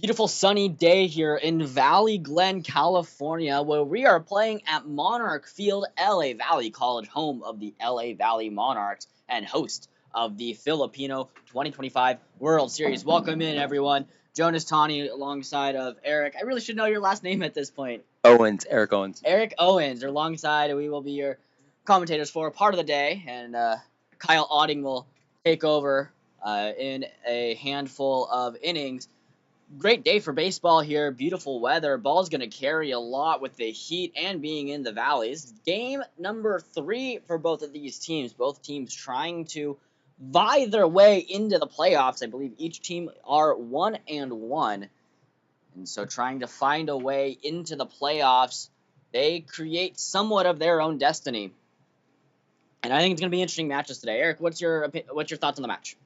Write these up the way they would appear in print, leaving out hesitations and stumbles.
Beautiful sunny day here in Valley Glen, California, where we are playing at Monarch Field, LA Valley College, home of the LA Valley Monarchs and host of the Filipino 2025 World Series. Welcome in, everyone. Jonas Tani alongside of Eric. I really should know your last name at this point. Owens, Eric Owens. Eric Owens, alongside, we will be your commentators for part of the day, and Kyle Otting will take over in a handful of innings. Great day for baseball here. Beautiful weather. Ball's going to carry a lot with the heat and being in the valleys. Game number 3 for both of these teams. Both teams trying to vie their way into the playoffs. I believe each team are 1-1. And so trying to find a way into the playoffs, they create somewhat of their own destiny. And I think it's going to be interesting matches today. Eric, what's your thoughts on the match?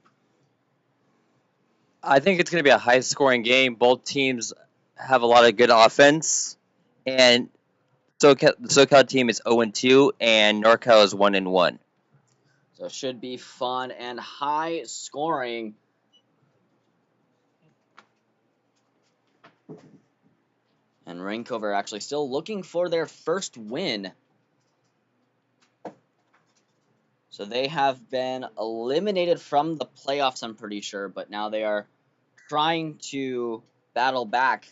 I think it's going to be a high-scoring game. Both teams have a lot of good offense, and the SoCal team is 0-2, and NorCal is 1-1. So it should be fun and high-scoring. And Rincover actually still looking for their first win. So they have been eliminated from the playoffs, I'm pretty sure, but now they are trying to battle back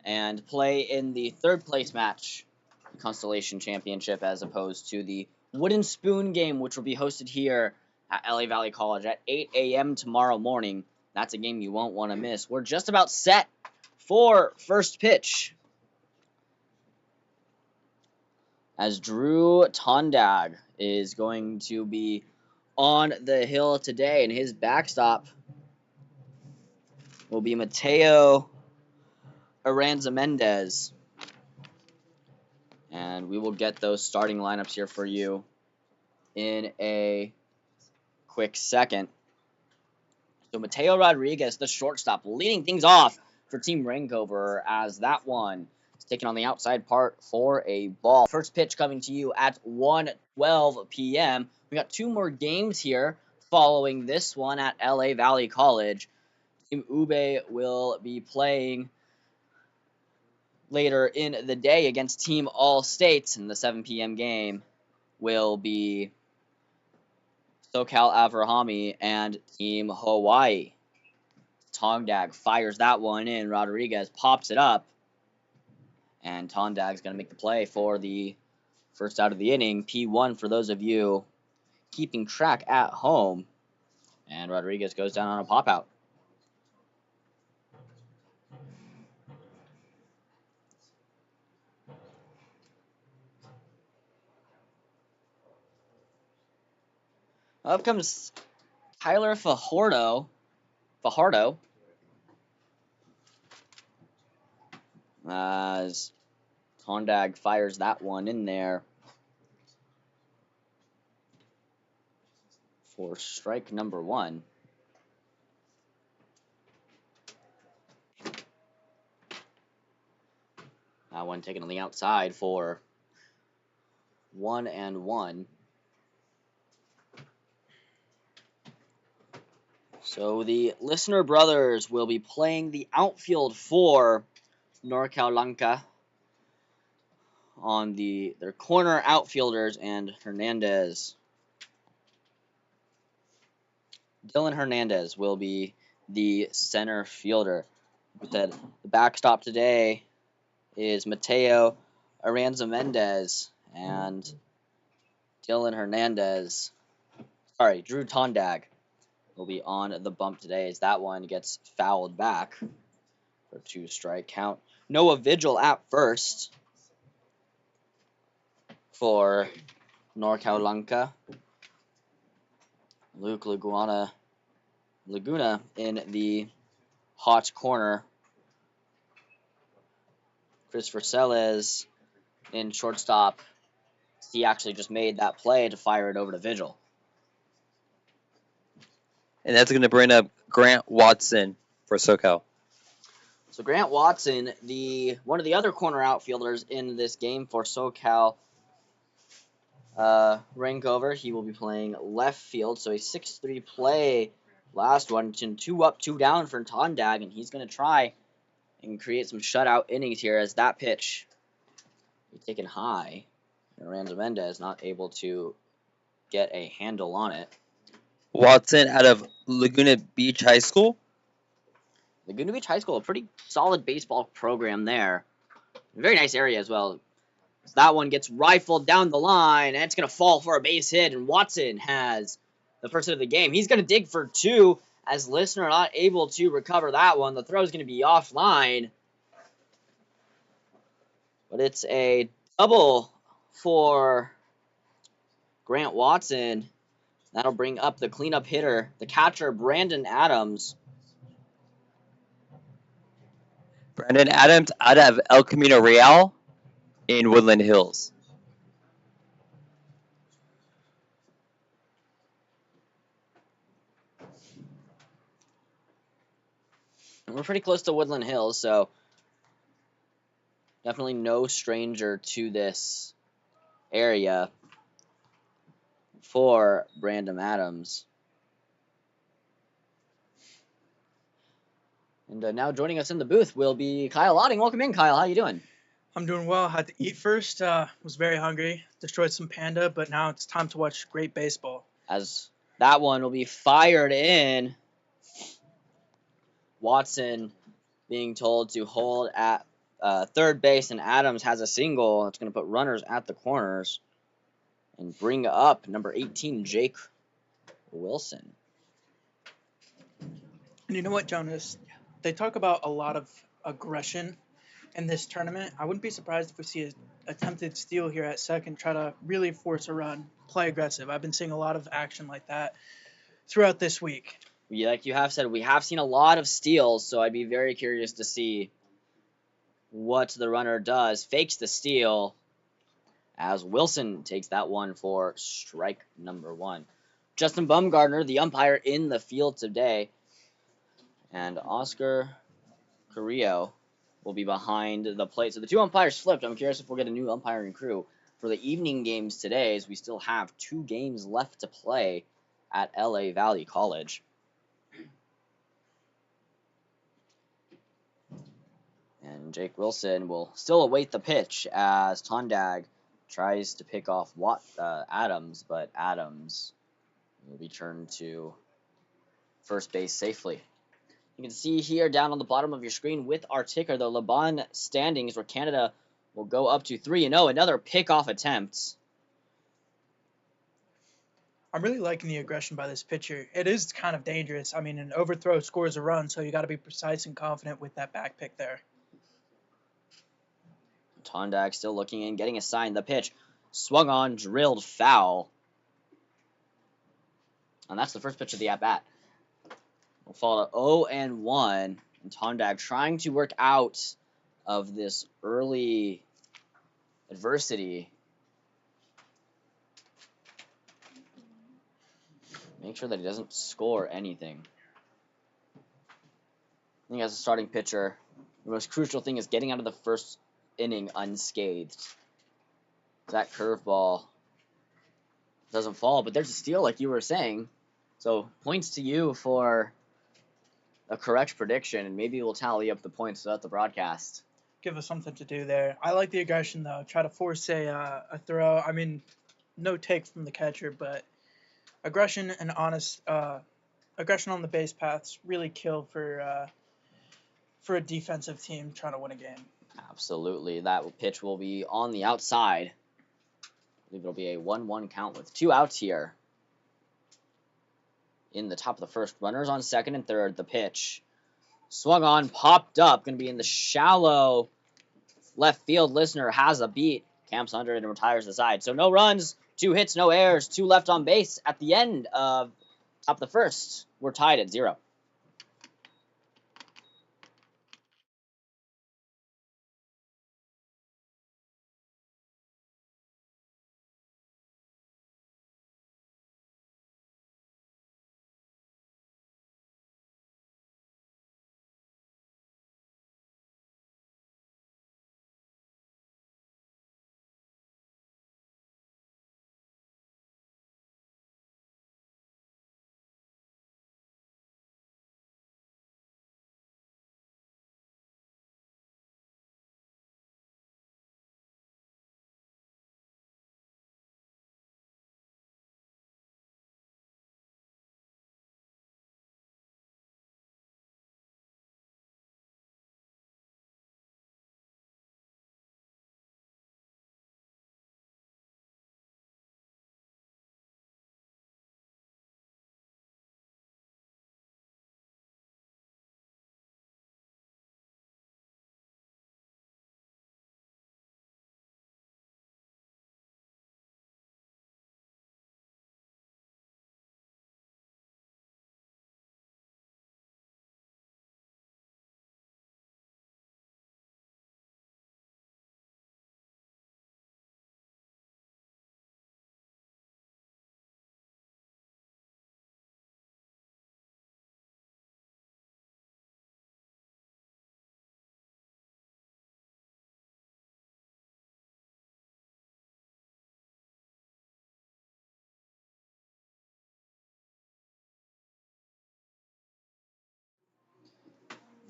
and play in the third place match, the Constellation Championship, as opposed to the Wooden Spoon game, which will be hosted here at LA Valley College at 8 a.m. tomorrow morning. That's a game you won't want to miss. We're just about set for first pitch, as Drew Tondag is going to be on the hill today, and his backstop will be Mateo Aranza-Mendez. And we will get those starting lineups here for you in a quick second. So Mateo Rodriguez, the shortstop, leading things off for Team Rincover, as that one is taken on the outside part for a ball. First pitch coming to you at 1:12 p.m. We got 2 more games here following this one at LA Valley College. Team Ube will be playing later in the day against Team All States, and the 7 p.m. game will be SoCal Avrahami and Team Hawaii. Tondag fires that one in. Rodriguez pops it up, and Tondag's going to make the play for the first out of the inning. P1 for those of you keeping track at home. And Rodriguez goes down on a pop out. Up comes Tyler Fajardo. As Tondag fires that one in there for strike number 1. That one taken on the outside for 1-1. So the listener brothers will be playing the outfield for NorCal Langka on their corner outfielders, and Hernandez. Dylan Hernandez will be the center fielder. The backstop today is Mateo Aranza-Mendez, and Dylan Hernandez, Drew Tondag will be on the bump today, as that one gets fouled back for 2-strike count. Noah Vigil at first for NorCal Langka. Luke Laguna in the hot corner. Christopher Sellez in shortstop. He actually just made that play to fire it over to Vigil. And that's going to bring up Grant Watson for SoCal. So Grant Watson, one of the other corner outfielders in this game for SoCal Rincover, he will be playing left field. So a 6-3 play. Last one, 2 up, 2 down for Tondag, and he's going to try and create some shutout innings here as that pitch be taken high. And Randall Mendez not able to get a handle on it. Watson out of Laguna Beach High School. Laguna Beach High School, a pretty solid baseball program there. Very nice area as well. So that one gets rifled down the line, and it's going to fall for a base hit, and Watson has the first hit of the game. He's going to dig for two, as Listener not able to recover that one. The throw is going to be offline, but it's a double for Grant Watson. That'll bring up the cleanup hitter, the catcher, Brandon Adams. Brandon Adams out of El Camino Real in Woodland Hills. We're pretty close to Woodland Hills, so definitely no stranger to this area for Brandon Adams. And now joining us in the booth will be Kyle Otting. Welcome in, Kyle. How you doing? I'm doing well. Had to eat first. Was very hungry. Destroyed some panda, but now it's time to watch great baseball. As that one will be fired in. Watson being told to hold at third base, and Adams has a single. That's going to put runners at the corners and bring up number 18, Jake Wilson. And you know what, Jonas? They talk about a lot of aggression in this tournament. I wouldn't be surprised if we see an attempted steal here at second, try to really force a run, play aggressive. I've been seeing a lot of action like that throughout this week. Like you have said, we have seen a lot of steals, so I'd be very curious to see what the runner does. Fakes the steal as Wilson takes that one for strike number one. Justin Bumgardner, the umpire in the field today, and Oscar Carrillo will be behind the plate. So the two umpires flipped. I'm curious if we'll get a new umpiring crew for the evening games today, as we still have 2 games left to play at LA Valley College. And Jake Wilson will still await the pitch as Tondag tries to pick off Adams, but Adams will be turned to first base safely. You can see here down on the bottom of your screen with our ticker, the Laban standings, where Canada will go up to 3-0. Another pickoff attempt. I'm really liking the aggression by this pitcher. It is kind of dangerous. I mean, an overthrow scores a run, so you got to be precise and confident with that back pick there. Tondak still looking in, getting assigned the pitch. Swung on, drilled foul. And that's the first pitch of the at-bat. We'll fall to 0-1. And Tondak trying to work out of this early adversity. Make sure that he doesn't score anything. I think as a starting pitcher, the most crucial thing is getting out of the first inning unscathed. That curveball doesn't fall, but there's a steal like you were saying. So points to you for a correct prediction, and maybe we'll tally up the points throughout the broadcast. Give us something to do there. I like the aggression, though. Try to force a throw. I mean, no take from the catcher, but aggression and honest aggression on the base paths really kill for a defensive team trying to win a game. Absolutely. That pitch will be on the outside. I believe it'll be a 1-1 count with 2 outs here. In the top of the first, runners on second and third. The pitch swung on, popped up, going to be in the shallow left field. Listener has a beat, camps under it and retires the side. So no runs, 2 hits, no errors, 2 left on base at the end of top of the first. We're tied at 0.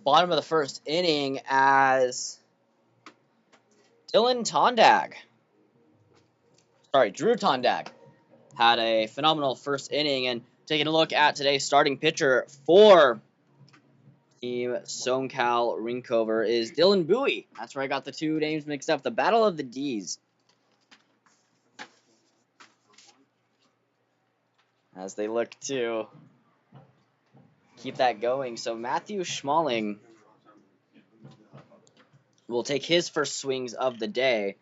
bottom of the first inning as Drew Tondag had a phenomenal first inning. And taking a look at today's starting pitcher for Team SoCal Rincover is Dylan Bowie. That's where I got the two names mixed up. The Battle of the D's. As they look to keep that going. So Matthew Schmaling will take his first swings of the day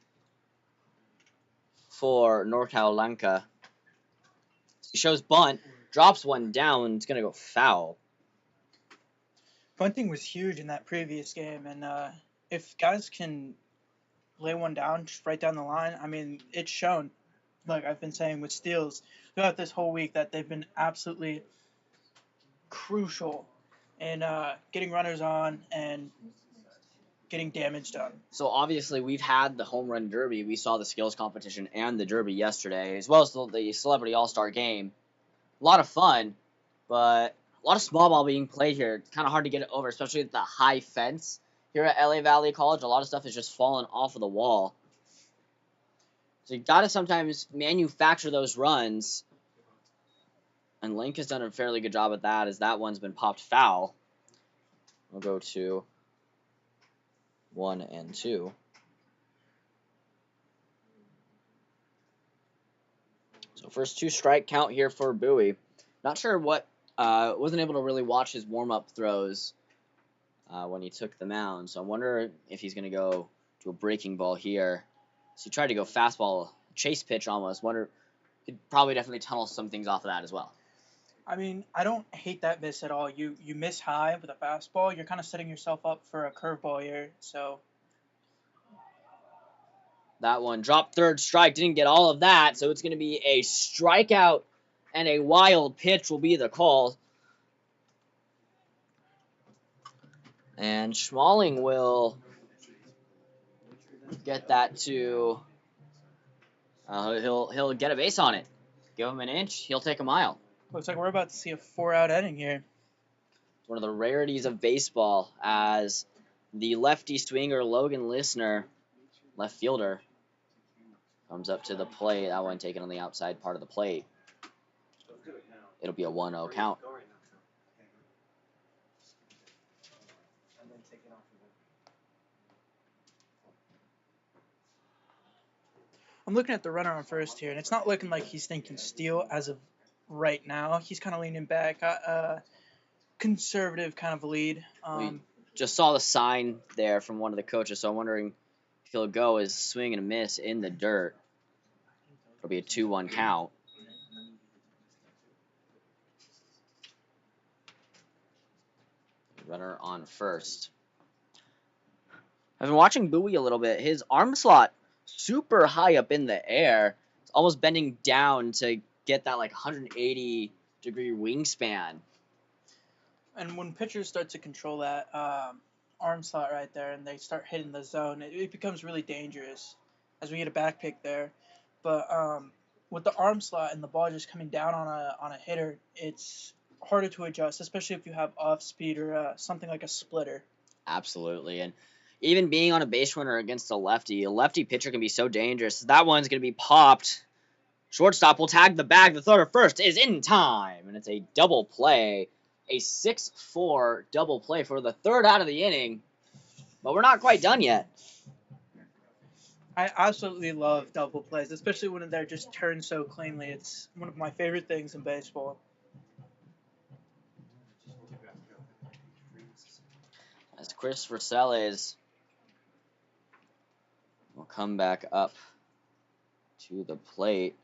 for NorCal Langka. He shows bunt, drops one down. It's going to go foul. Bunting was huge in that previous game, and if guys can lay one down just right down the line, I mean, it's shown, like I've been saying with steals throughout this whole week, that they've been absolutely crucial in getting runners on and getting damage done. So obviously we've had the home run derby. We saw the skills competition and the derby yesterday, as well as the Celebrity All-Star game. A lot of fun, but a lot of small ball being played here. It's kind of hard to get it over, especially with the high fence here at LA Valley College. A lot of stuff is just falling off of the wall. So you got to sometimes manufacture those runs. And Link has done a fairly good job at that, as that one's been popped foul. We'll go to 1 and 2. So first 2 strike count here for Bowie. Not sure what, wasn't able to really watch his warm-up throws when he took the mound. So I wonder if he's going to go to a breaking ball here. So he tried to go fastball, chase pitch almost. Wonder, could probably definitely tunnel some things off of that as well. I mean, I don't hate that miss at all. You miss high with a fastball, you're kind of setting yourself up for a curveball here. So that one dropped third strike, didn't get all of that, so it's going to be a strikeout and a wild pitch will be the call. And Schmaling will get that to, he'll get a base on it. Give him an inch, he'll take a mile. Looks like we're about to see a 4-out inning here. It's one of the rarities of baseball, as the lefty swinger Logan Lissner, left fielder, comes up to the plate. That one taken on the outside part of the plate. It'll be a 1-0 count. I'm looking at the runner on first here, and it's not looking like he's thinking steal as of right now. He's kind of leaning back, conservative kind of lead. We just saw the sign there from one of the coaches, so I'm wondering if he'll go as swing and a miss in the dirt. It'll be a 2-1 count. Runner on first. I've been watching Bowie a little bit. His arm slot super high up in the air. It's almost bending down to get that like 180-degree wingspan. And when pitchers start to control that arm slot right there and they start hitting the zone, it becomes really dangerous as we get a back pick there. But with the arm slot and the ball just coming down on a hitter, it's harder to adjust, especially if you have off speed or something like a splitter. Absolutely. And even being on a base runner against a lefty pitcher can be so dangerous. That one's going to be popped. Shortstop will tag the bag. The third or first is in time. And it's a double play. A 6-4 double play for the third out of the inning. But we're not quite done yet. I absolutely love double plays, especially when they're just turned so cleanly. It's one of my favorite things in baseball. As Chris Vercelles will come back up to the plate.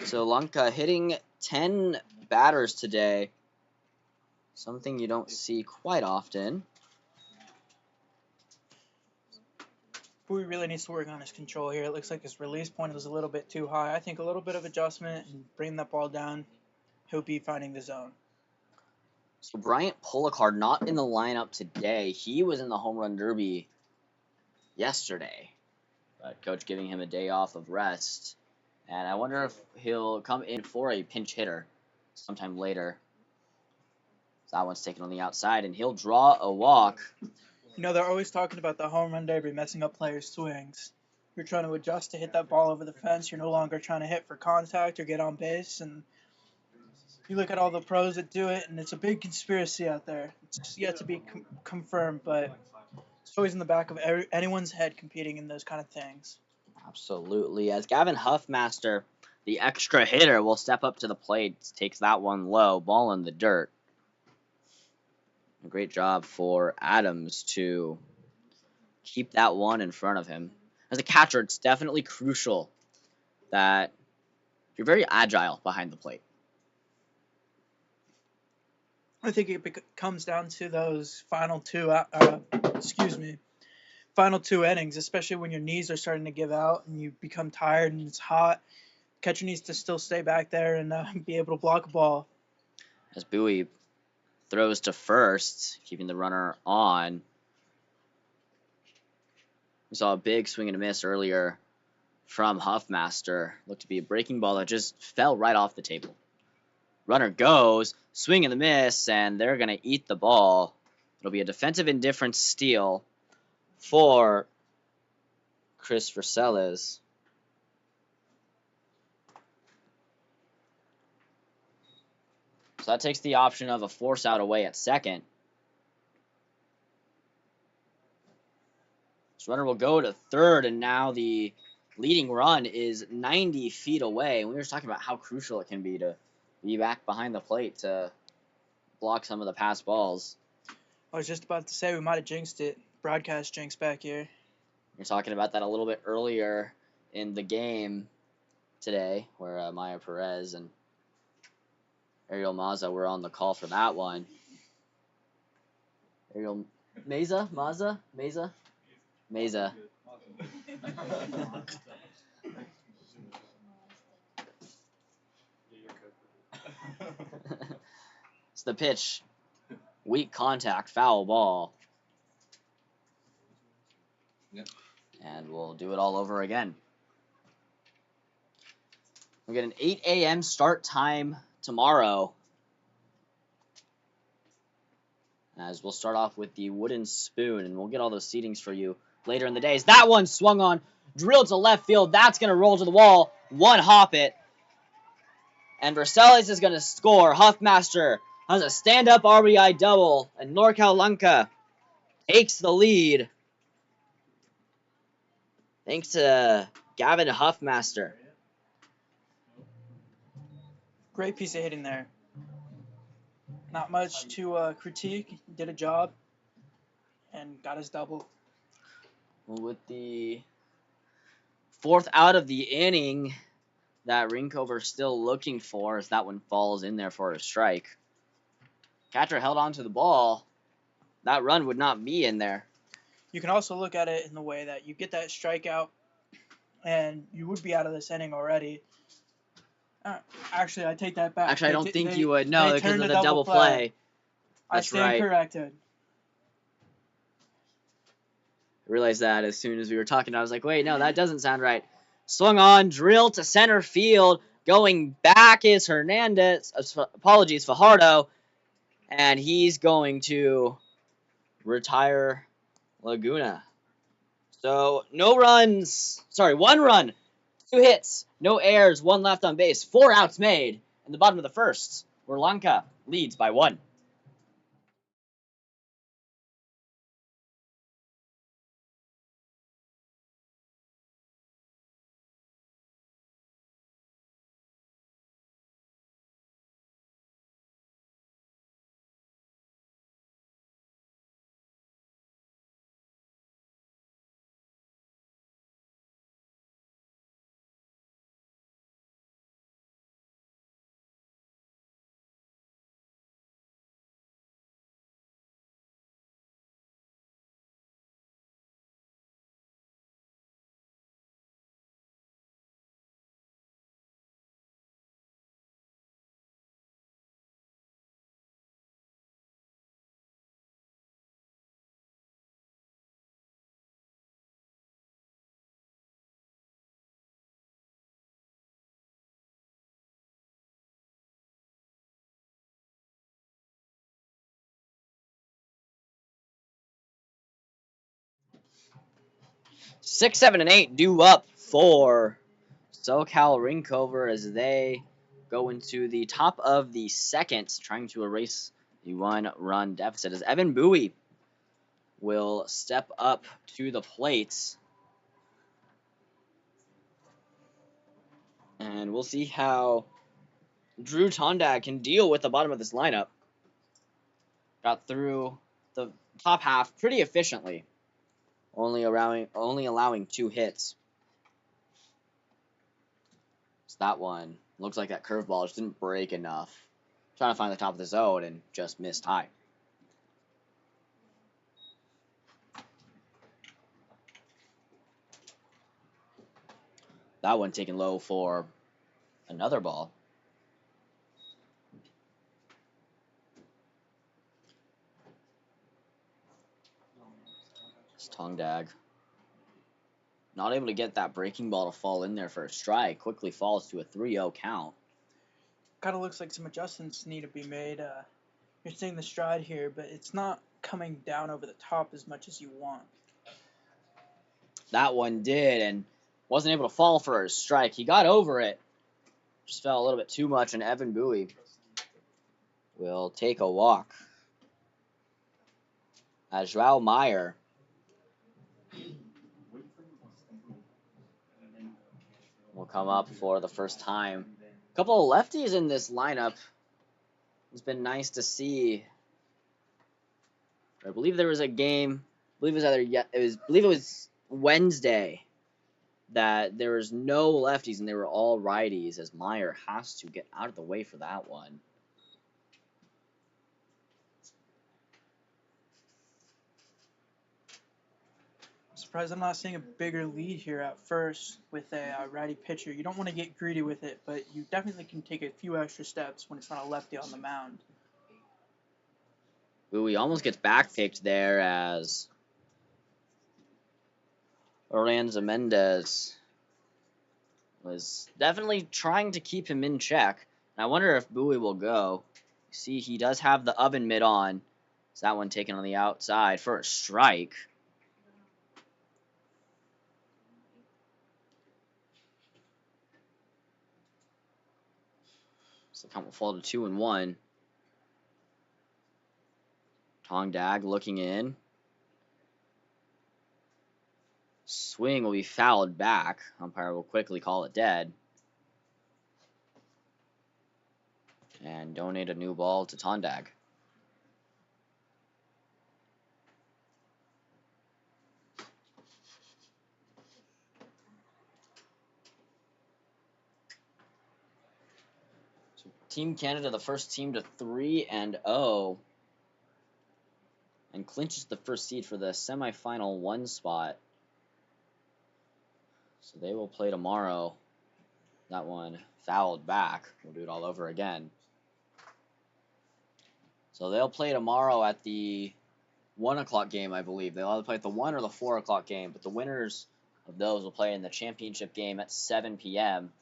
So Langka hitting 10 batters today. Something you don't see quite often. Bowie really needs to work on his control here. It looks like his release point is a little bit too high. I think a little bit of adjustment and bringing that ball down, he'll be finding the zone. So Bryant Pulicard not in the lineup today. He was in the home run derby yesterday. But coach giving him a day off of rest. And I wonder if he'll come in for a pinch hitter. sometime later. So that one's taken on the outside, and he'll draw a walk. You know, they're always talking about the home run derby messing up players' swings. You're trying to adjust to hit that ball over the fence. You're no longer trying to hit for contact or get on base. And you look at all the pros that do it, and it's a big conspiracy out there. It's yet to be confirmed, but it's always in the back of anyone's head competing in those kind of things. Absolutely. As Gavin Huffmaster, the extra hitter, will step up to the plate, takes that one low, ball in the dirt. A great job for Adams to keep that one in front of him. As a catcher, it's definitely crucial that you're very agile behind the plate. I think it comes down to those final two innings, especially when your knees are starting to give out and you become tired and it's hot. Catcher needs to still stay back there and be able to block a ball. As Bowie throws to first, keeping the runner on. We saw a big swing and a miss earlier from Huffmaster. Looked to be a breaking ball that just fell right off the table. Runner goes, swing and the miss, and they're going to eat the ball. It'll be a defensive indifference steal for Chris Vercelles. So that takes the option of a force out away at second. This runner will go to third, and now the leading run is 90 feet away. And we were just talking about how crucial it can be to be back behind the plate to block some of the pass balls. I was just about to say we might have jinxed it. Broadcast jinx back here. We were talking about that a little bit earlier in the game today, where Maya Perez and Ariel Maza were on the call for that one. Ariel Meza? Maza? Meza? Meza. It's the pitch. Weak contact, foul ball. Yep. And we'll do it all over again. We get an 8 a.m. start time tomorrow. As we'll start off with the wooden spoon, and we'll get all those seedings for you later in the days. That one swung on, drilled to left field. That's going to roll to the wall. One hop it. And Vercelles is going to score. Huffmaster has a stand-up RBI double, and NorCal Langka takes the lead. Thanks to Gavin Huffmaster. Great piece of hitting there. Not much to critique. Did a job and got his double. Well, with the fourth out of the inning that Rincover still looking for, as that one falls in there for a strike. Catcher held on to the ball. That run would not be in there. You can also look at it in the way that you get that strikeout and you would be out of this inning already. Actually, I take that back. Actually, I don't think you would. No, because of the double play. I stand corrected. I realized that as soon as we were talking. I was like, wait, no, that doesn't sound right. Swung on, drill to center field. Going back is Hernandez. Apologies, Fajardo. And he's going to retire Laguna. So, no runs. Sorry, 1 run, 2 hits, no errors, 1 left on base, 4 outs made in the bottom of the first, where Langka leads by 1. 6, 7, and 8 due up for SoCal Rincover as they go into the top of the second, trying to erase the 1-run deficit. As Evan Bowie will step up to the plate. And we'll see how Drew Tondag can deal with the bottom of this lineup. Got through the top half pretty efficiently, only allowing 2 hits. So that one looks like that curveball just didn't break enough. Trying to find the top of the zone and just missed high. That one taken low for another ball. It's Tondag. Not able to get that breaking ball to fall in there for a strike. Quickly falls to a 3-0 count. Kind of looks like some adjustments need to be made. You're seeing the stride here, but it's not coming down over the top as much as you want. That one did, and wasn't able to fall for a strike. He got over it. Just fell a little bit too much, and Evan Bowie will take a walk. As Joao Meyer will come up for the first time. A couple of lefties in this lineup. It's been nice to see. I believe there was a game. I believe it was Wednesday that there was no lefties and they were all righties. As Meyer has to get out of the way for that one. I'm surprised I'm not seeing a bigger lead here at first with a righty pitcher. You don't want to get greedy with it, but you definitely can take a few extra steps when it's not a lefty on the mound. Bowie almost gets backpicked there as Orlando Mendez was definitely trying to keep him in check. And I wonder if Bowie will go. You see, he does have the oven mitt on. So that one taken on the outside for a strike. So the count will fall to 2-1. Tondag looking in. Swing will be fouled back. Umpire will quickly call it dead. And donate a new ball to Tondag. So Team Canada, the first team to 3-0. And clinches the first seed for the semifinal 1 spot. So they will play tomorrow. That one fouled back. We'll do it all over again. So they'll play tomorrow at the 1 o'clock game, I believe. They'll either play at the 1 or the 4 o'clock game, but the winners of those will play in the championship game at 7 p.m.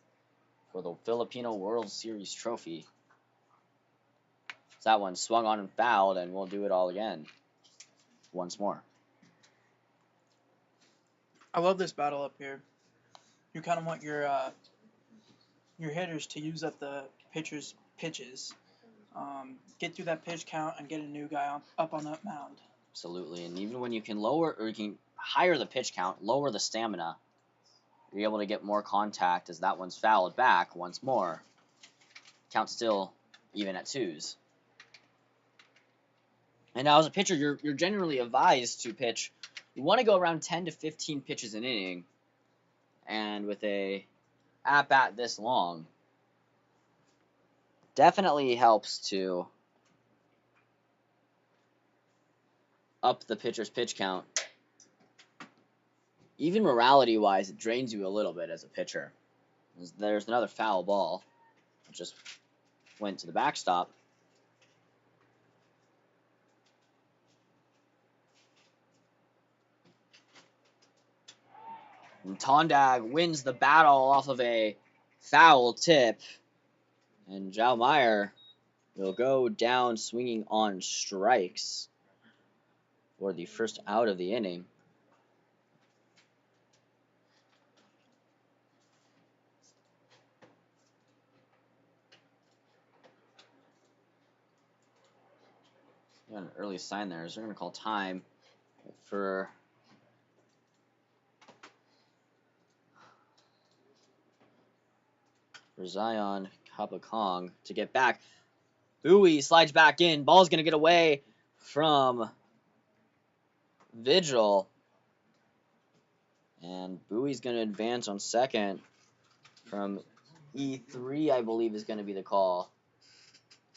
for the Filipino World Series trophy. So that one swung on and fouled, and we'll do it all again once more. I love this battle up here. You kind of want your hitters to use up the pitcher's pitches. Get through that pitch count and get a new guy up on that mound. Absolutely, and even when you can lower or you can higher the pitch count, lower the stamina, you're able to get more contact as that one's fouled back once more. Count still even at 2s. And now as a pitcher, you're generally advised to pitch. You want to go around 10 to 15 pitches an inning, and with a at-bat this long, definitely helps to up the pitcher's pitch count. Even morality-wise, it drains you a little bit as a pitcher. There's another foul ball. It just went to the backstop. And Tondag wins the battle off of a foul tip. And Joao Meyer will go down swinging on strikes for the first out of the inning. Got an early sign there. So they're going to call time for Zion Kapakong to get back. Bowie slides back in. Ball's going to get away from Vigil. And Bowie's going to advance on second from E3, I believe, is going to be the call.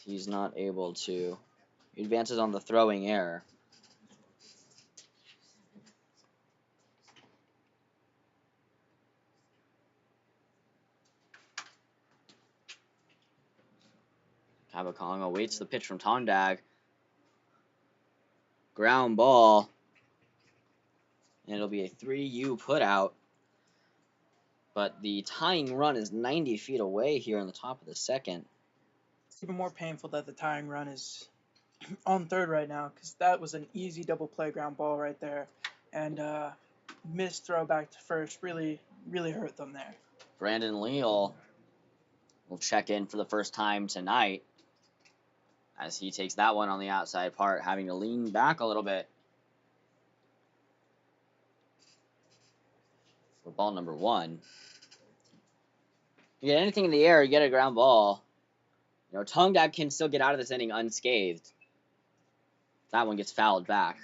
He's not able to. He advances on the throwing error. Kabakong awaits the pitch from Tondag. Ground ball. And it'll be a 3U putout. But the tying run is 90 feet away here in the top of the second. It's even more painful that the tying run is on third right now, because that was an easy double play ground ball right there. And missed throw back to first really hurt them there. Brandon Leal will check in for the first time tonight as he takes that one on the outside part, having to lean back a little bit. For ball number 1. You get anything in the air, you get a ground ball. You know, Tondag can still get out of this inning unscathed. That one gets fouled back.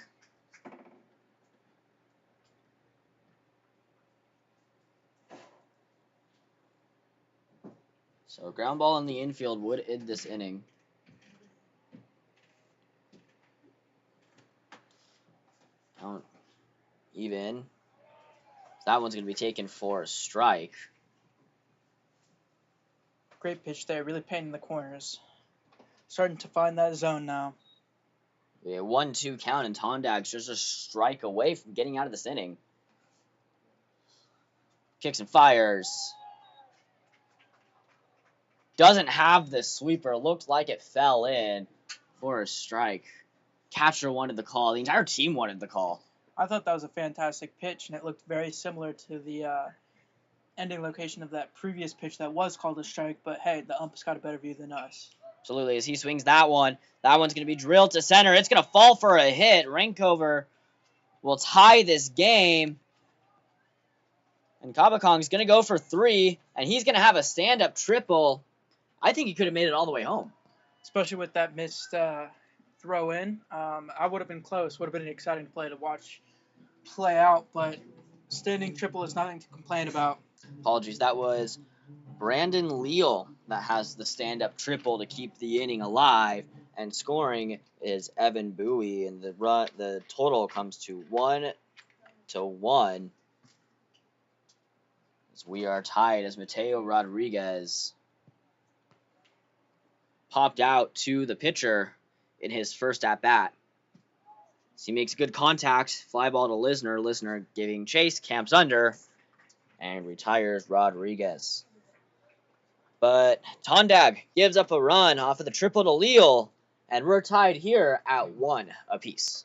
So a ground ball in the infield would end this inning. Count even. That one's going to be taken for a strike. Great pitch there, really painting the corners. Starting to find that zone now. Yeah, 1-2 count, and Tondag's just a strike away from getting out of this inning. Kicks and fires. Doesn't have the sweeper. Looked like it fell in for a strike. Catcher wanted the call. The entire team wanted the call. I thought that was a fantastic pitch, and it looked very similar to the ending location of that previous pitch that was called a strike, but hey, the ump's got a better view than us. Absolutely, as he swings that one's going to be drilled to center. It's going to fall for a hit. Rincover will tie this game. And Kabakong's going to go for 3, and he's going to have a stand-up triple. I think he could have made it all the way home. Especially with that missed throw in. I would have been close. Would have been an exciting play to watch play out, but standing triple is nothing to complain about. Apologies, that was Brandon Leal that has the stand-up triple to keep the inning alive, and scoring is Evan Bowie, and the total comes to 1-1. As we are tied, as Mateo Rodriguez popped out to the pitcher in his first at-bat. So he makes good contact, fly ball to Lisner. Lisner giving chase, camps under, and retires Rodriguez. But Tondag gives up a run off of the triple to Leal, and we're tied here at 1 apiece.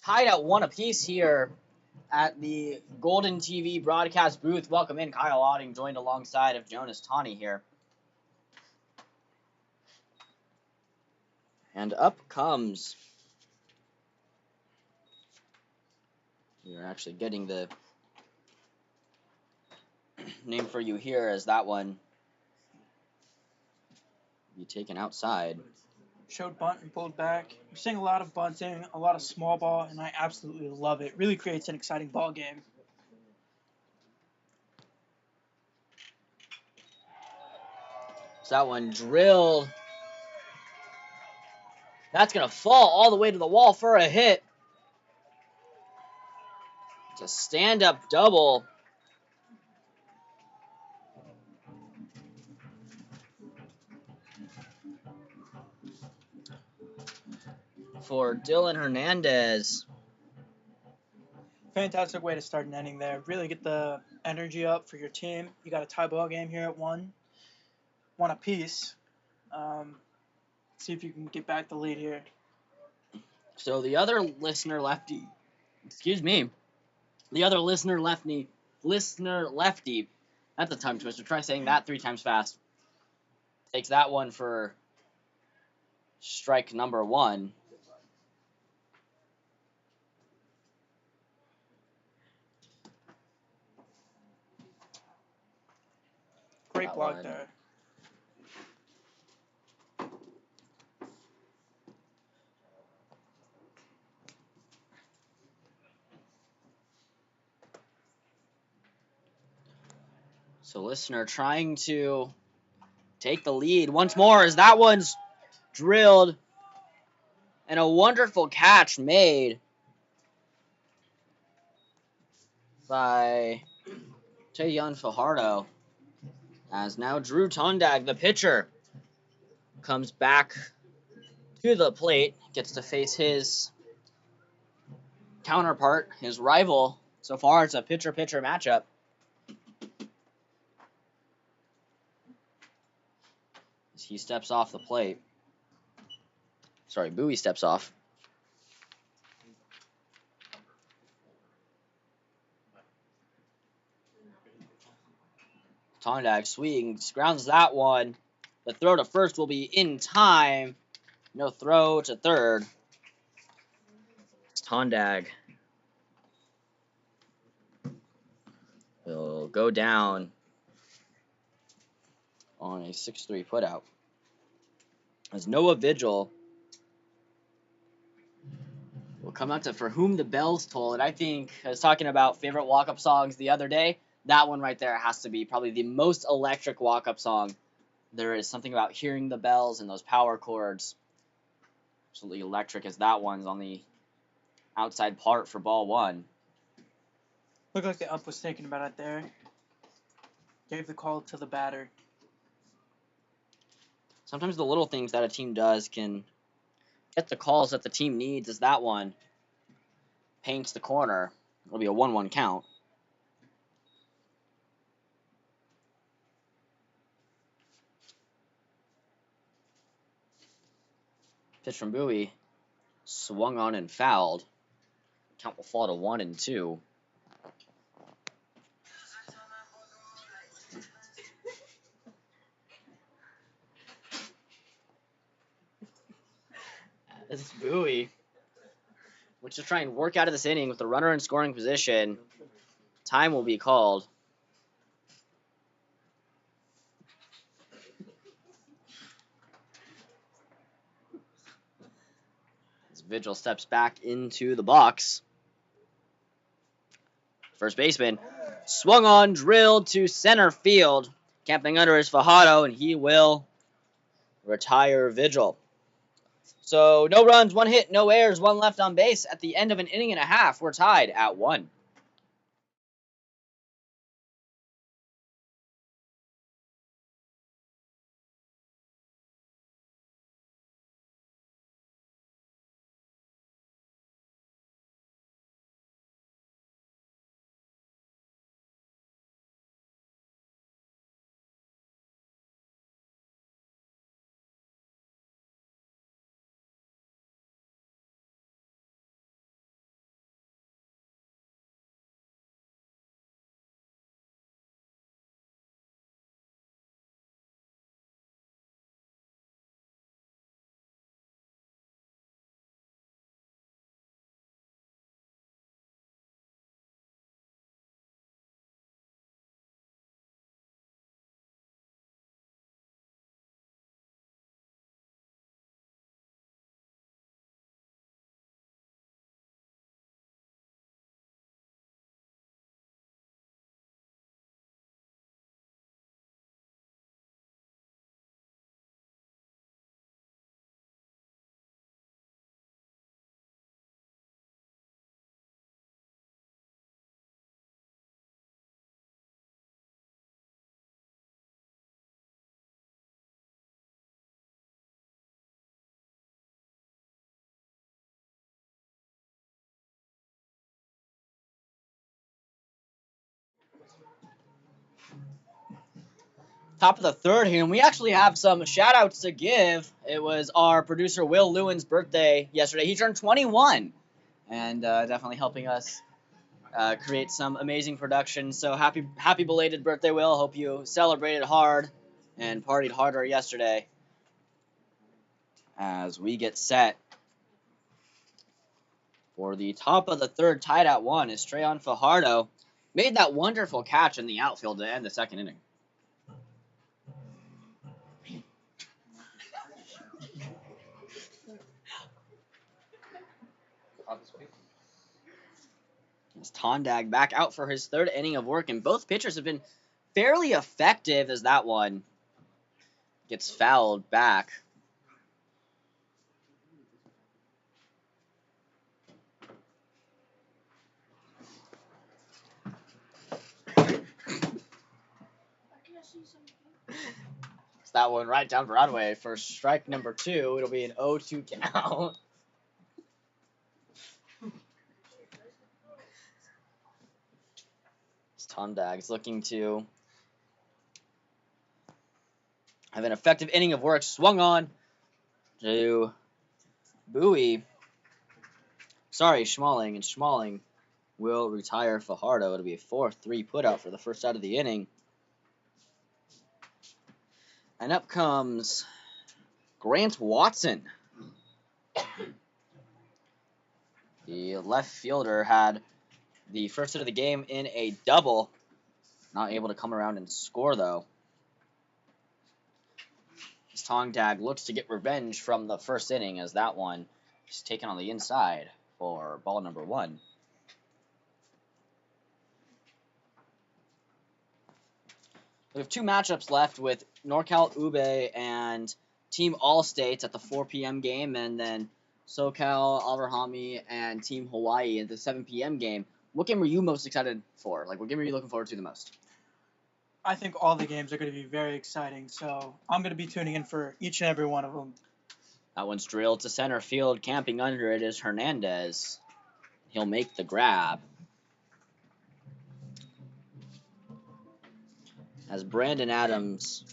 tied at 1 apiece here at the Golden TV broadcast booth. Welcome in, Kyle Otting, joined alongside of Jonas Tawney here. And up comes. We're actually getting the name for you here as that one be taken outside. Showed bunt and pulled back. We're seeing a lot of bunting, a lot of small ball, and I absolutely love it. Really creates an exciting ball game. So that one drilled. That's going to fall all the way to the wall for a hit. It's a stand-up double. For Dylan Hernandez. Fantastic way to start an inning there. Really get the energy up for your team. You got a tie ball game here at one apiece. See if you can get back the lead here. So the other listener lefty, the other listener lefty, that's a tongue twister. Try saying that 3 times fast. Takes that one for strike number 1. Great That block one. there. So listener trying to take the lead once more as that one's drilled. And a wonderful catch made by Tayon Fajardo. As now Drew Tondag, the pitcher, comes back to the plate, gets to face his counterpart, his rival. So far, it's a pitcher-pitcher matchup. As he steps off the plate. Sorry, Bowie steps off. Tondag swings, grounds that one. The throw to first will be in time. No throw to third. Tondag will go down on a 6-3 putout. As Noah Vigil will come out to For Whom the Bells Toll. And I think, I was talking about favorite walk-up songs the other day, that one right there has to be probably the most electric walk-up song. There is something about hearing the bells and those power chords. Absolutely electric as that one's on the outside part for ball 1. Looked like the ump was thinking about it there. Gave the call to the batter. Sometimes the little things that a team does can get the calls that the team needs, as that one paints the corner. It'll be a 1-1 count. Pitch from Bowie. Swung on and fouled. Count will fall to 1-2. This is Bowie. Which to try and work out of this inning with the runner in scoring position. Time will be called. As Vigil steps back into the box. First baseman swung on, drilled to center field. Camping under is Fajardo, and he will retire Vigil. So no runs, 1 hit, no errors, 1 left on base. At the end of an inning and a half, we're tied at 1. Top of the third here, and we actually have some shout-outs to give. It was our producer Will Lewin's birthday yesterday. He turned 21, and definitely helping us create some amazing production. So happy belated birthday, Will. Hope you celebrated hard and partied harder yesterday. As we get set for the top of the third, tied at 1, is Treyon Fajardo. Made that wonderful catch in the outfield to end the second inning. As Tondag back out for his third inning of work, and both pitchers have been fairly effective as that one gets fouled back. It's that one right down Broadway for strike number 2. It'll be an 0-2 count. Tondag's looking to have an effective inning of work. Swung on to Schmaling, and Schmaling will retire Fajardo. It'll be a 4-3 putout for the first out of the inning. And up comes Grant Watson. The left fielder had the first hit of the game in a double. Not able to come around and score, though. As Tongdag looks to get revenge from the first inning, as that one is taken on the inside for ball number 1. We have 2 matchups left with NorCal Ube and Team All-States at the 4 p.m. game, and then SoCal, Aberhami, and Team Hawaii at the 7 p.m. game. What game are you most excited for? Like, what game are you looking forward to the most? I think all the games are going to be very exciting, so I'm going to be tuning in for each and every one of them. That one's drilled to center field. Camping under it is Hernandez. He'll make the grab. As Brandon Adams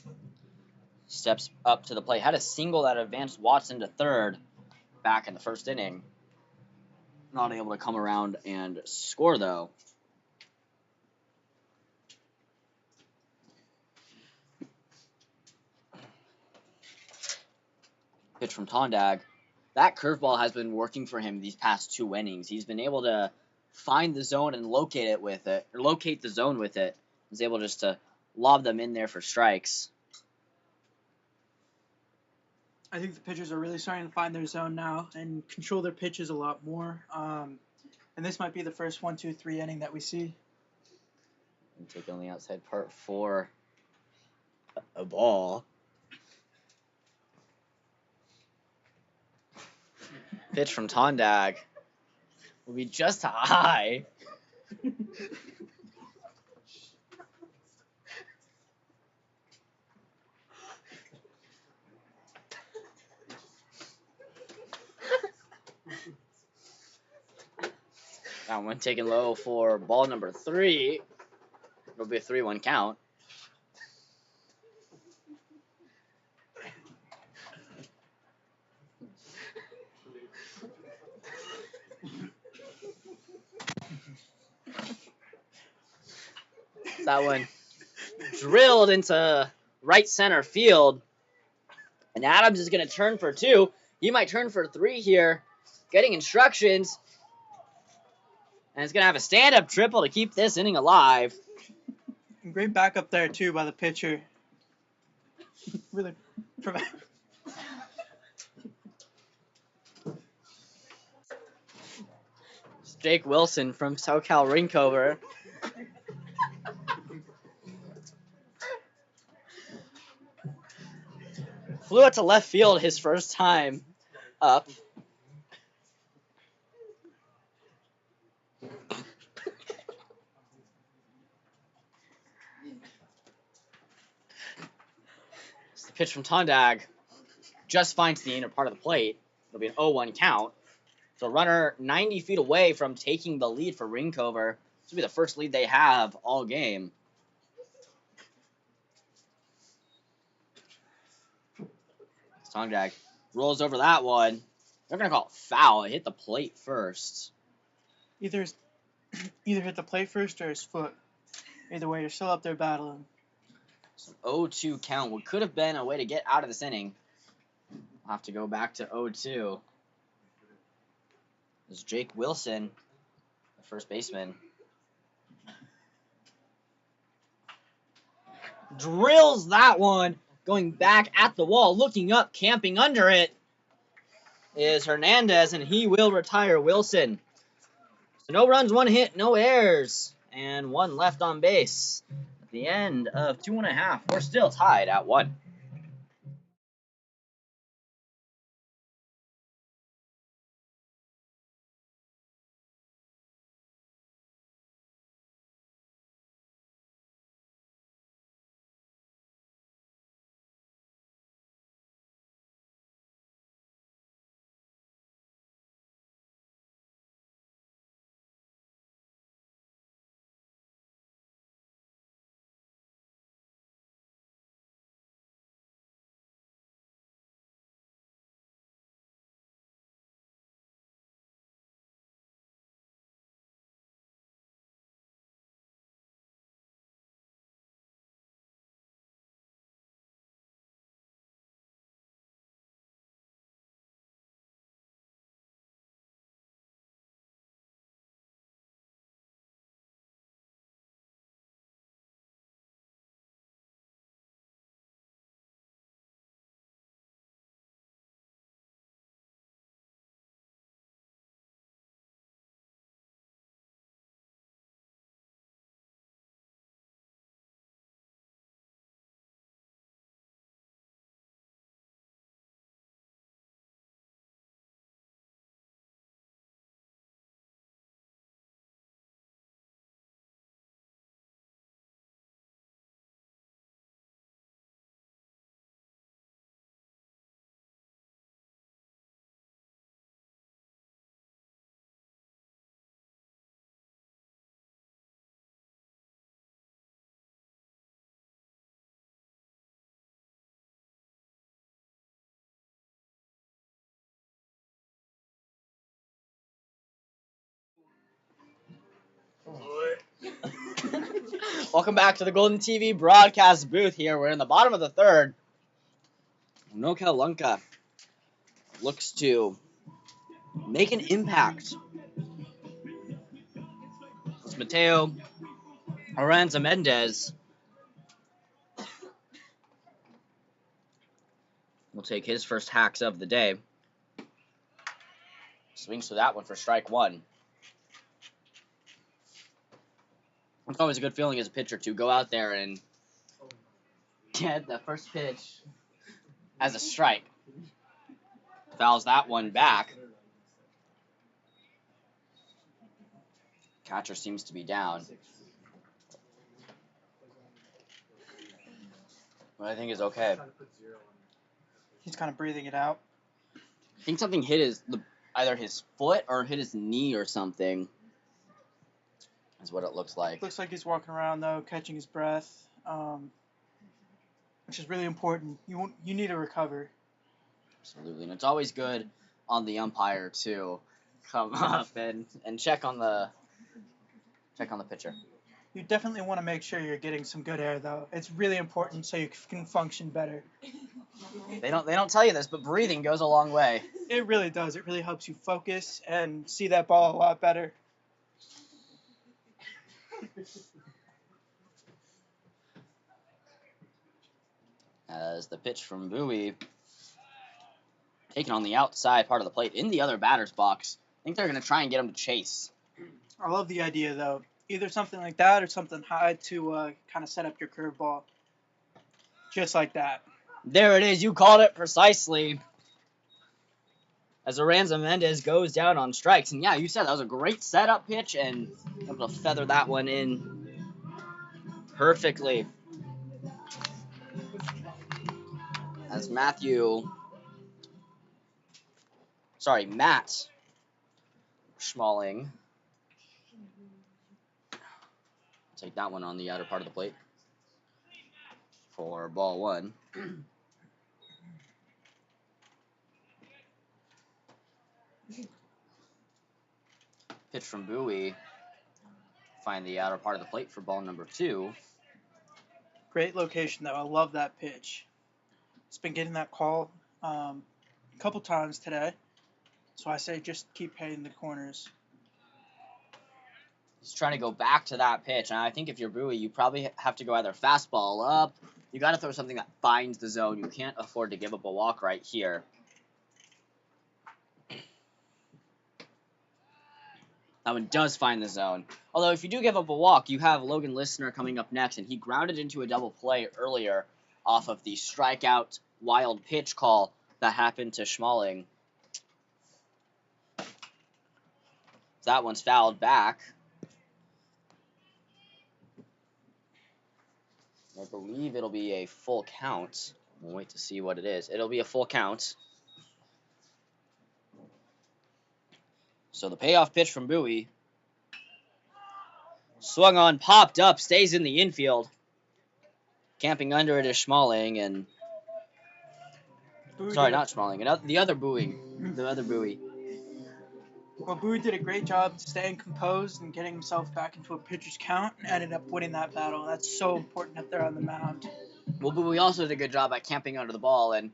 steps up to the plate. Had a single that advanced Watson to third back in the first inning. Not able to come around and score, though. Pitch from Tondag. That curveball has been working for him these past 2 innings. He's been able to find the zone and locate the zone with it. He's able just to lob them in there for strikes. I think the pitchers are really starting to find their zone now and control their pitches a lot more. And this might be the first 1-2-3 inning that we see. And take on the outside part for a ball. Pitch from Tondag will be just high. That one taken low for ball number 3. It'll be a 3-1 count. That one drilled into right center field. And Adams is going to turn for 2. He might turn for 3 here. Getting instructions. And it's going to have a stand-up triple to keep this inning alive. Great backup there, too, by the pitcher. Really. Jake Wilson from SoCal Rincover. Flew out to left field his first time up. It's the pitch from Tondag. Just finds the inner part of the plate. It'll be an 0-1 count. So runner 90 feet away from taking the lead for Rincover. This will be the first lead they have all game. Songdag rolls over that one. They're going to call it foul. It hit the plate first. Either hit the plate first or his foot. Either way, you're still up there battling. So 0-2 count. What could have been a way to get out of this inning. We'll have to go back to 0-2. There's Jake Wilson, the first baseman. Drills that one. Going back at the wall, looking up, camping under it is Hernandez, and he will retire Wilson. So no runs, 1 hit, no errors, and 1 left on base. At the end of 2.5, we're still tied at 1. Welcome back to the Golden TV broadcast booth here. We're in the bottom of the third. NorCal Langka looks to make an impact. It's Mateo Aranza Mendez will take his first hacks of the day. Swings for that one for strike 1. It's always a good feeling as a pitcher to go out there and get the first pitch as a strike. Fouls that one back. Catcher seems to be down. What I think is okay. He's kind of breathing it out. I think something hit either his foot or hit his knee or something. Is what it looks like. Looks like he's walking around though, catching his breath, which is really important. You need to recover. Absolutely, and it's always good on the umpire to come up and check on the pitcher. You definitely want to make sure you're getting some good air though. It's really important so you can function better. They don't tell you this, but breathing goes a long way. It really does. It really helps you focus and see that ball a lot better. As the pitch from Bowie taken on the outside part of the plate in the other batter's box. I think they're going to try and get him to chase. I love the idea though. Either something like that or something high to kind of set up your curveball. Just like that. There it is. You called it precisely. As Aranza Mendez goes down on strikes. And yeah, you said that was a great setup pitch and able to feather that one in perfectly. As Matt Schmalling. Take that one on the outer part of the plate for ball 1. Pitch from Bowie. Find the outer part of the plate for ball number 2. Great location, though. I love that pitch. It's been getting that call a couple times today. So I say just keep hitting the corners. He's trying to go back to that pitch, and I think if you're Bowie, you probably have to go either fastball up. You got to throw something that finds the zone. You can't afford to give up a walk right here. That one does find the zone. Although if you do give up a walk, you have Logan Listener coming up next, and he grounded into a double play earlier off of the strikeout wild pitch call that happened to Schmaling. That one's fouled back. I believe it'll be a full count. We'll wait to see what it is. It'll be a full count. So the payoff pitch from Bowie. Swung on, popped up, stays in the infield. Camping under it is Schmaling, and... Sorry, not Schmaling. The other Bowie. The other Bowie. Well, Bowie did a great job staying composed and getting himself back into a pitcher's count and ended up winning that battle. That's so important up there on the mound. Well, Bowie also did a good job at camping under the ball and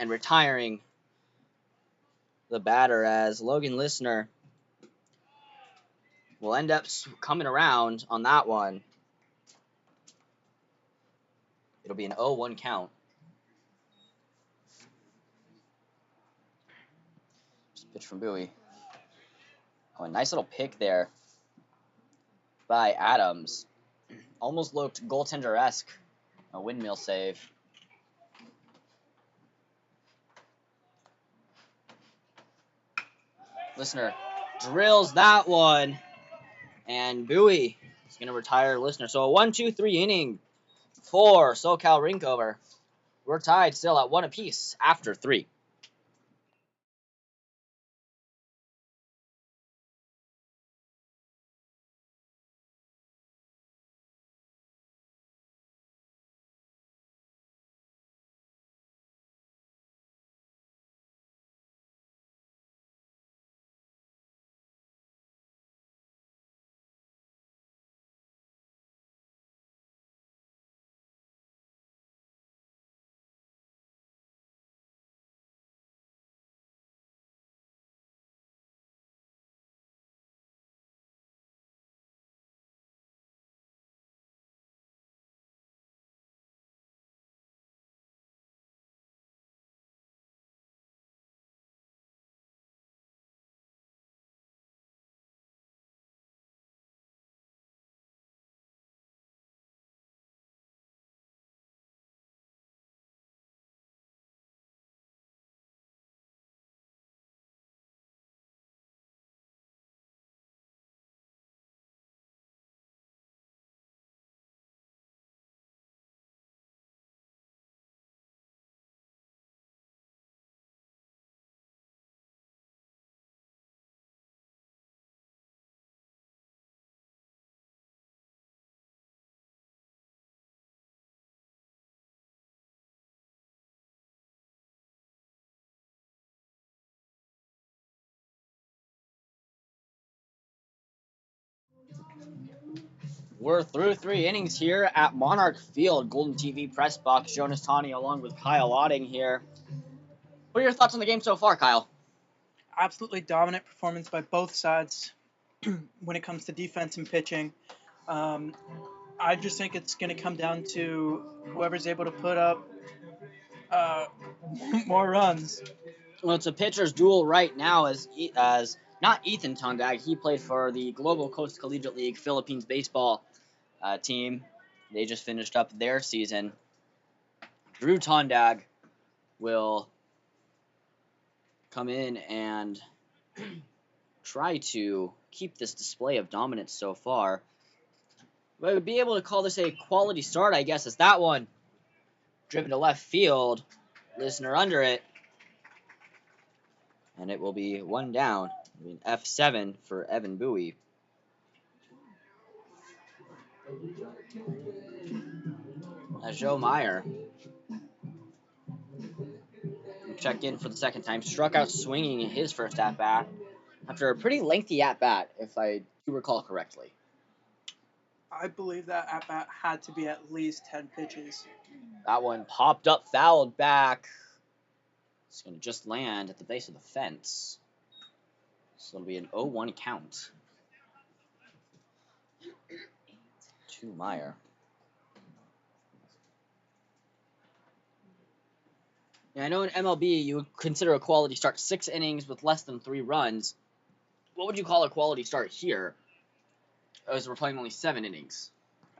retiring the batter, as Logan Listener will end up coming around on that one. It'll be an 0-1 count. Just pitch from Bowie. Oh, a nice little pick there by Adams. Almost looked goaltender-esque. A windmill save. Listener drills that one. And Bowie is going to retire Listener. So a 1-2-3 inning for SoCal Rincover. We're tied still at 1 apiece after 3. We're through 3 innings here at Monarch Field. Golden TV press box. Jonas Tani along with Kyle Otting here. What are your thoughts on the game so far, Kyle? Absolutely dominant performance by both sides when it comes to defense and pitching. I just think it's going to come down to whoever's able to put up more runs. Well, it's a pitcher's duel right now as not Ethan Tondag. He played for the Global Coast Collegiate League Philippines baseball team. They just finished up their season. Drew Tondag will come in and try to keep this display of dominance so far. But I would be able to call this a quality start, I guess, as that one driven to left field. Listener under it. And it will be 1 down. F7 for Evan Bowie. Joe Meyer checked in for the second time. Struck out swinging in his first at-bat. after a pretty lengthy at-bat, if I do recall correctly. I believe that at bat had to be at least 10 pitches. That one popped up, fouled back. It's going to just land at the base of the fence. So it'll be an 0-1 count to Meyer. Yeah, I know in MLB you would consider a quality start 6 innings with less than 3 runs. What would you call a quality start here? As we're playing only 7 innings.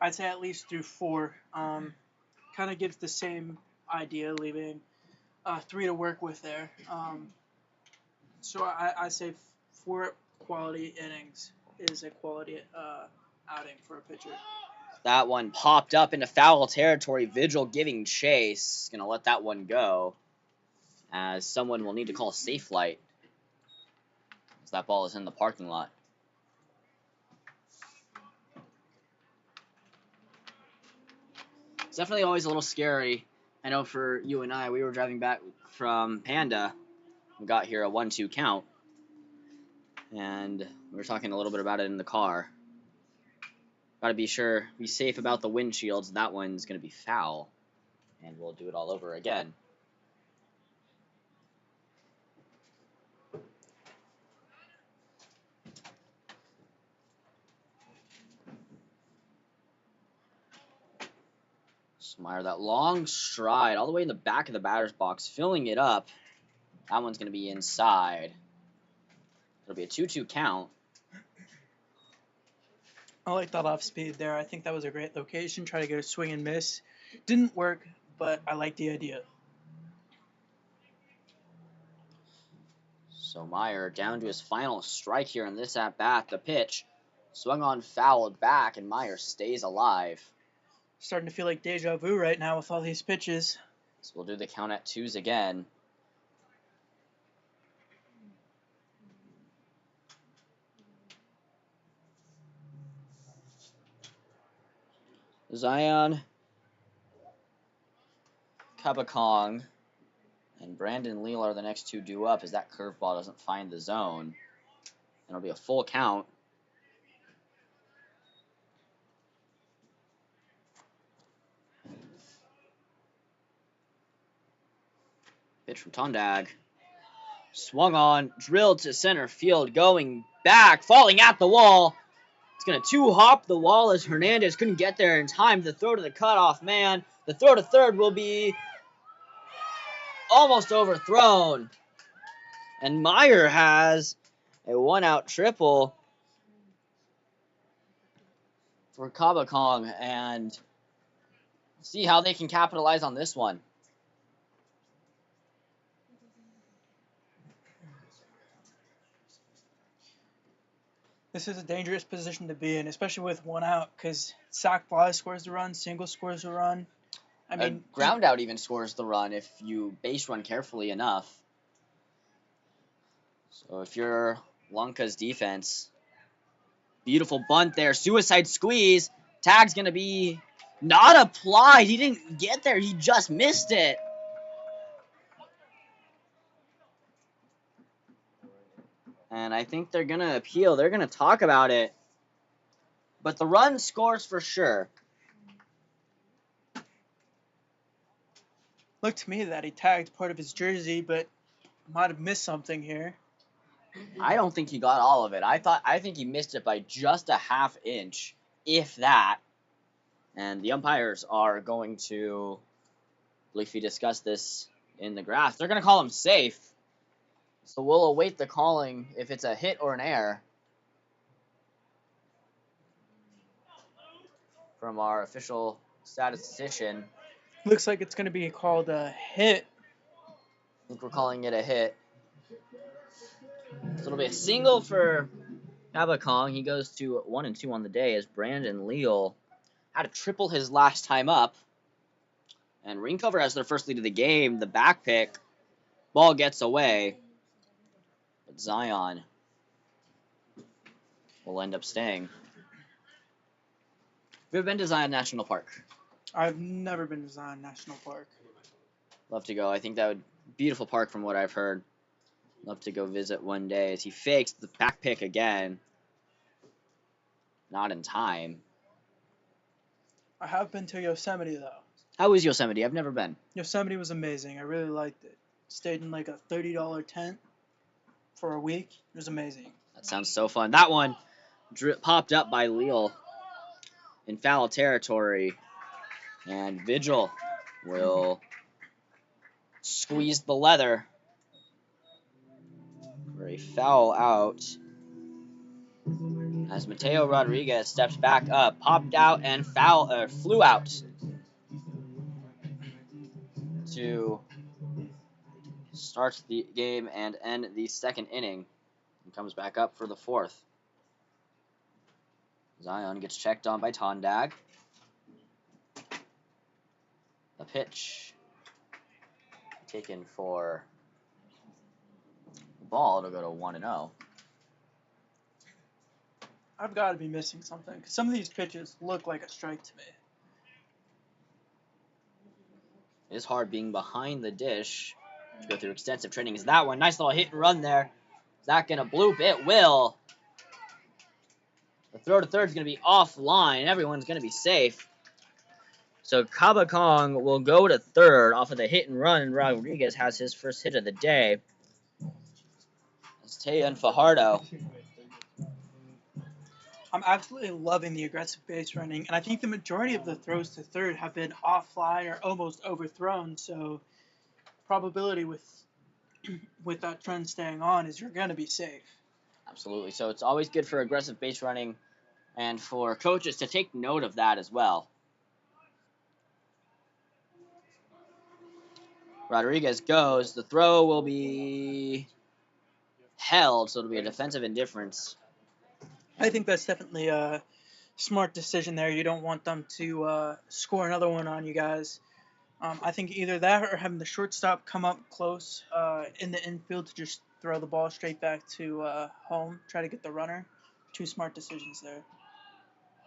I'd say at least through 4. Kind of gives the same idea, leaving 3 to work with there. So I say 4 quality innings is a quality outing for a pitcher. That one popped up into foul territory. Vigil giving chase. Gonna let that one go, as someone will need to call safe flight, as that ball is in the parking lot. It's definitely always a little scary. I know for you and I, we were driving back from Panda. We got here a 1-2 count, and we were talking a little bit about it in the car. Gotta be safe about the windshields. That one's gonna be foul, and we'll do it all over again. Meyer, that long stride all the way in the back of the batter's box, filling it up. That one's going to be inside. It'll be a 2-2 count. I like that off speed there. I think that was a great location. Try to get a swing and miss. Didn't work, but I like the idea. So Meyer down to his final strike here in this at-bat. The pitch swung on, fouled back, and Meyer stays alive. Starting to feel like deja vu right now with all these pitches. So we'll do the count at 2s again. Zion, Kabakong, and Brandon Leal are the next 2 due up as that curveball doesn't find the zone. And it'll be a full count. Pitch from Tondag. Swung on, drilled to center field, going back, falling at the wall. It's going to 2-hop the wall as Hernandez couldn't get there in time. The throw to the cutoff man. The throw to third will be almost overthrown. And Meyer has a 1-out triple for Kabakong. And see how they can capitalize on this one. This is a dangerous position to be in, especially with 1 out, because sac fly scores the run, single scores the run. I mean, a ground out even scores the run if you base run carefully enough. So if you're Langka's defense, beautiful bunt there, suicide squeeze. Tag's going to be not applied. He didn't get there. He just missed it. And I think they're going to appeal. They're going to talk about it. But the run scores for sure. Looked to me that he tagged part of his jersey, but might have missed something here. I don't think he got all of it. I think he missed it by just a half inch, if that. And the umpires are going to, I believe we discussed this in the graph, they're going to call him safe. So we'll await the calling if it's a hit or an error from our official statistician. Looks like it's going to be called a hit. I think we're calling it a hit. So it'll be a single for Kabakong. He goes to 1-2 on the day as Brandon Leal had to triple his last time up. And Rincover has their first lead of the game. The back pick. Ball gets away. But Zion will end up staying. Have you ever been to Zion National Park? I've never been to Zion National Park. Love to go. I think that would beautiful park from what I've heard. Love to go visit one day as he fakes the back pick again. Not in time. I have been to Yosemite though. How was Yosemite? I've never been. Yosemite was amazing. I really liked it. Stayed in like a $30 tent for a week. It was amazing. That sounds so fun. That one popped up by Leal in foul territory. And Vigil will squeeze the leather for a foul out. As Mateo Rodriguez steps back up, popped out and flew out to start the game and end the second inning. And comes back up for the fourth. Zion gets checked on by Tondag. The pitch taken for the ball. It'll go to 1-0. I've got to be missing something because some of these pitches look like a strike to me. It is hard being behind the dish to go through extensive training. Is that one? Nice little hit and run there. Is that going to bloop? It will. The throw to third is going to be offline. Everyone's going to be safe. So Kabakong will go to third off of the hit and run. Rodriguez has his first hit of the day. It's Tayan Fajardo. I'm absolutely loving the aggressive base running, and I think the majority of the throws to third have been offline or almost overthrown. So probability with that trend staying on is you're going to be safe. Absolutely. So it's always good for aggressive base running and for coaches to take note of that as well. Rodriguez goes. The throw will be held, so it'll be a defensive indifference. I think that's definitely a smart decision there. You don't want them to score another one on you guys. I think either that or having the shortstop come up close in the infield to just throw the ball straight back to home, try to get the runner. Two smart decisions there.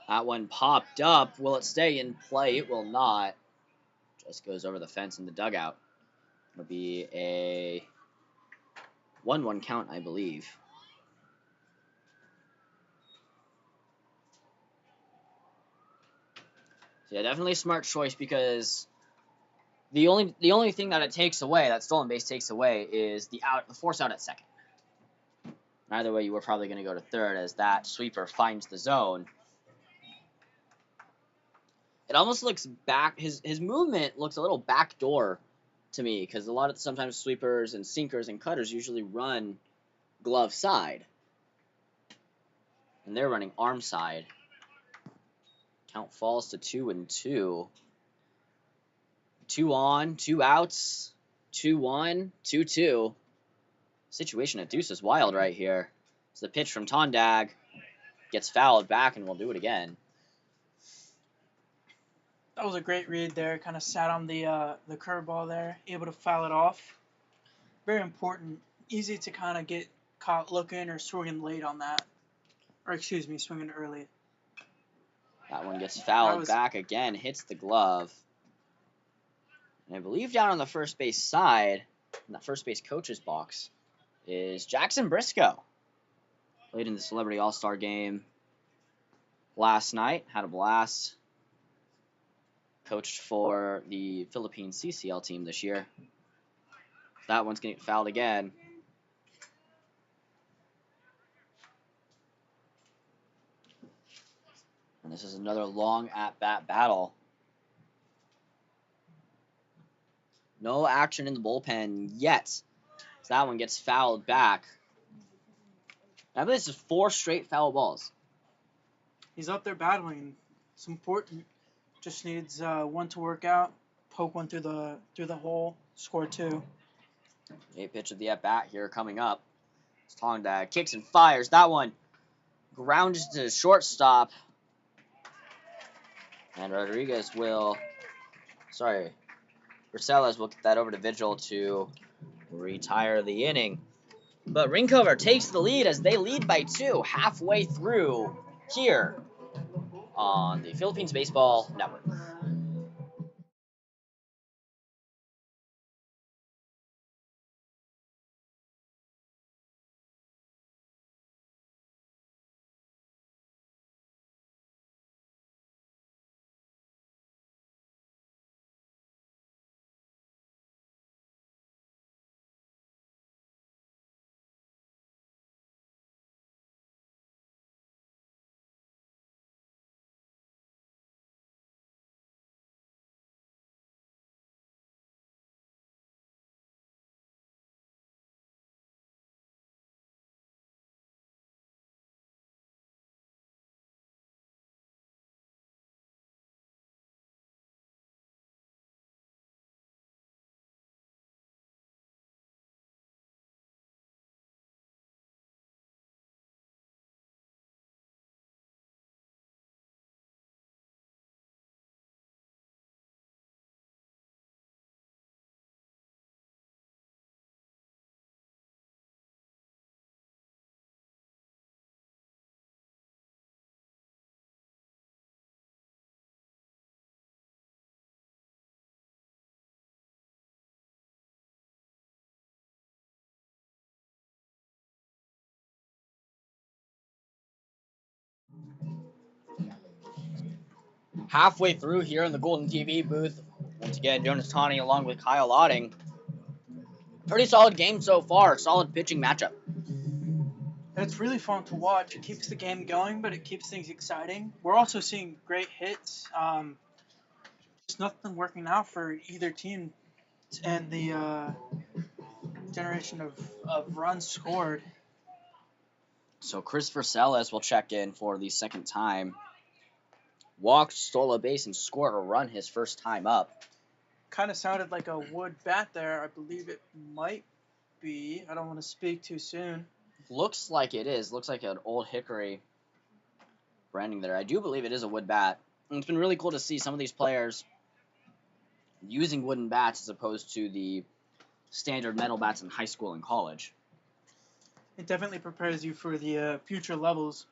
That one popped up. Will it stay in play? It will not. Just goes over the fence in the dugout. It'll be a 1-1 count, I believe. So yeah, definitely a smart choice because the only thing that it takes away, that stolen base takes away, is the force out at second. Either way, you were probably going to go to third as that sweeper finds the zone. It almost looks back. His movement looks a little backdoor to me because a lot of sometimes sweepers and sinkers and cutters usually run glove side, and they're running arm side. Count falls to 2-2. 2 on, 2 outs, 2-1, 2-2. Situation at deuce is wild right here. So the pitch from Tondag gets fouled back, and we'll do it again. That was a great read there. Kind of sat on the curveball there, able to foul it off. Very important. Easy to kind of get caught looking or swinging late on that. Or excuse me, swinging early. That one gets fouled back again, hits the glove. And I believe down on the first base side, in the first base coach's box, is Jackson Briscoe. Played in the Celebrity All-Star game last night. Had a blast. Coached for the Philippine CCL team this year. That one's going to get fouled again. And this is another long at-bat battle. No action in the bullpen yet. So that one gets fouled back. I believe this is 4 straight foul balls. He's up there battling. It's important. Just needs one to work out. Poke one through the hole. Score 2. 8 pitch of the at-bat here coming up. Tondag kicks and fires. That one grounds to shortstop. And Rodriguez will... Sorry. Vercelles will get that over to Vigil to retire the inning. But Rincover takes the lead as they lead by 2 halfway through here on the Philippines Baseball Network. Halfway through here in the Golden TV booth, once again, Jonas Tawney along with Kyle Otting. Pretty solid game so far. Solid pitching matchup. It's really fun to watch. It keeps the game going, but it keeps things exciting. We're also seeing great hits. Just nothing working out for either team, and the generation of runs scored. So Chris Vercelles will check in for the second time. Walked, stole a base, and scored a run his first time up. Kind of sounded like a wood bat there. I believe it might be. I don't want to speak too soon. Looks like it is. Looks like an old hickory branding there. I do believe it is a wood bat. And it's been really cool to see some of these players using wooden bats as opposed to the standard metal bats in high school and college. It definitely prepares you for the future levels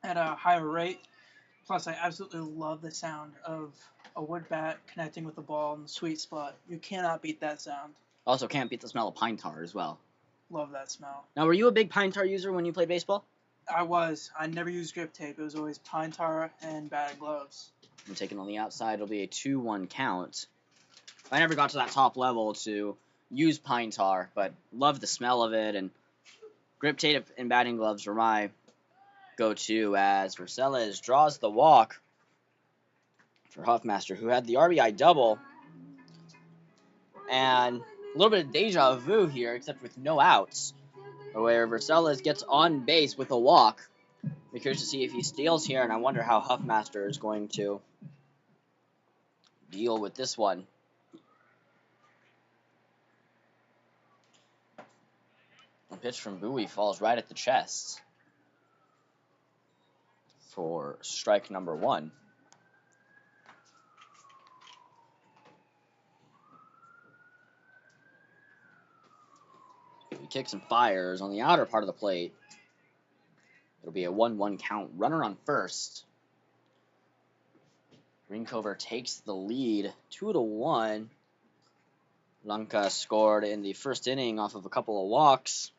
at a higher rate. Plus, I absolutely love the sound of a wood bat connecting with the ball in the sweet spot. You cannot beat that sound. Also, can't beat the smell of pine tar as well. Love that smell. Now, were you a big pine tar user when you played baseball? I was. I never used grip tape. It was always pine tar and batting gloves. I'm taking on the outside. It'll be a 2-1 count. I never got to that top level to use pine tar, but love the smell of it, and grip tape and batting gloves were my go-to as Vercelles draws the walk for Huffmaster, who had the RBI double. And a little bit of deja vu here, except with no outs, where Vercelles gets on base with a walk. Be curious to see if he steals here, and I wonder how Huffmaster is going to deal with this one. A pitch from Bowie falls right at the chest for strike number 1. He kicks and fires on the outer part of the plate. It'll be a 1-1 count. Runner on first. Rincover takes the lead 2-1. Langka scored in the first inning off of a couple of walks.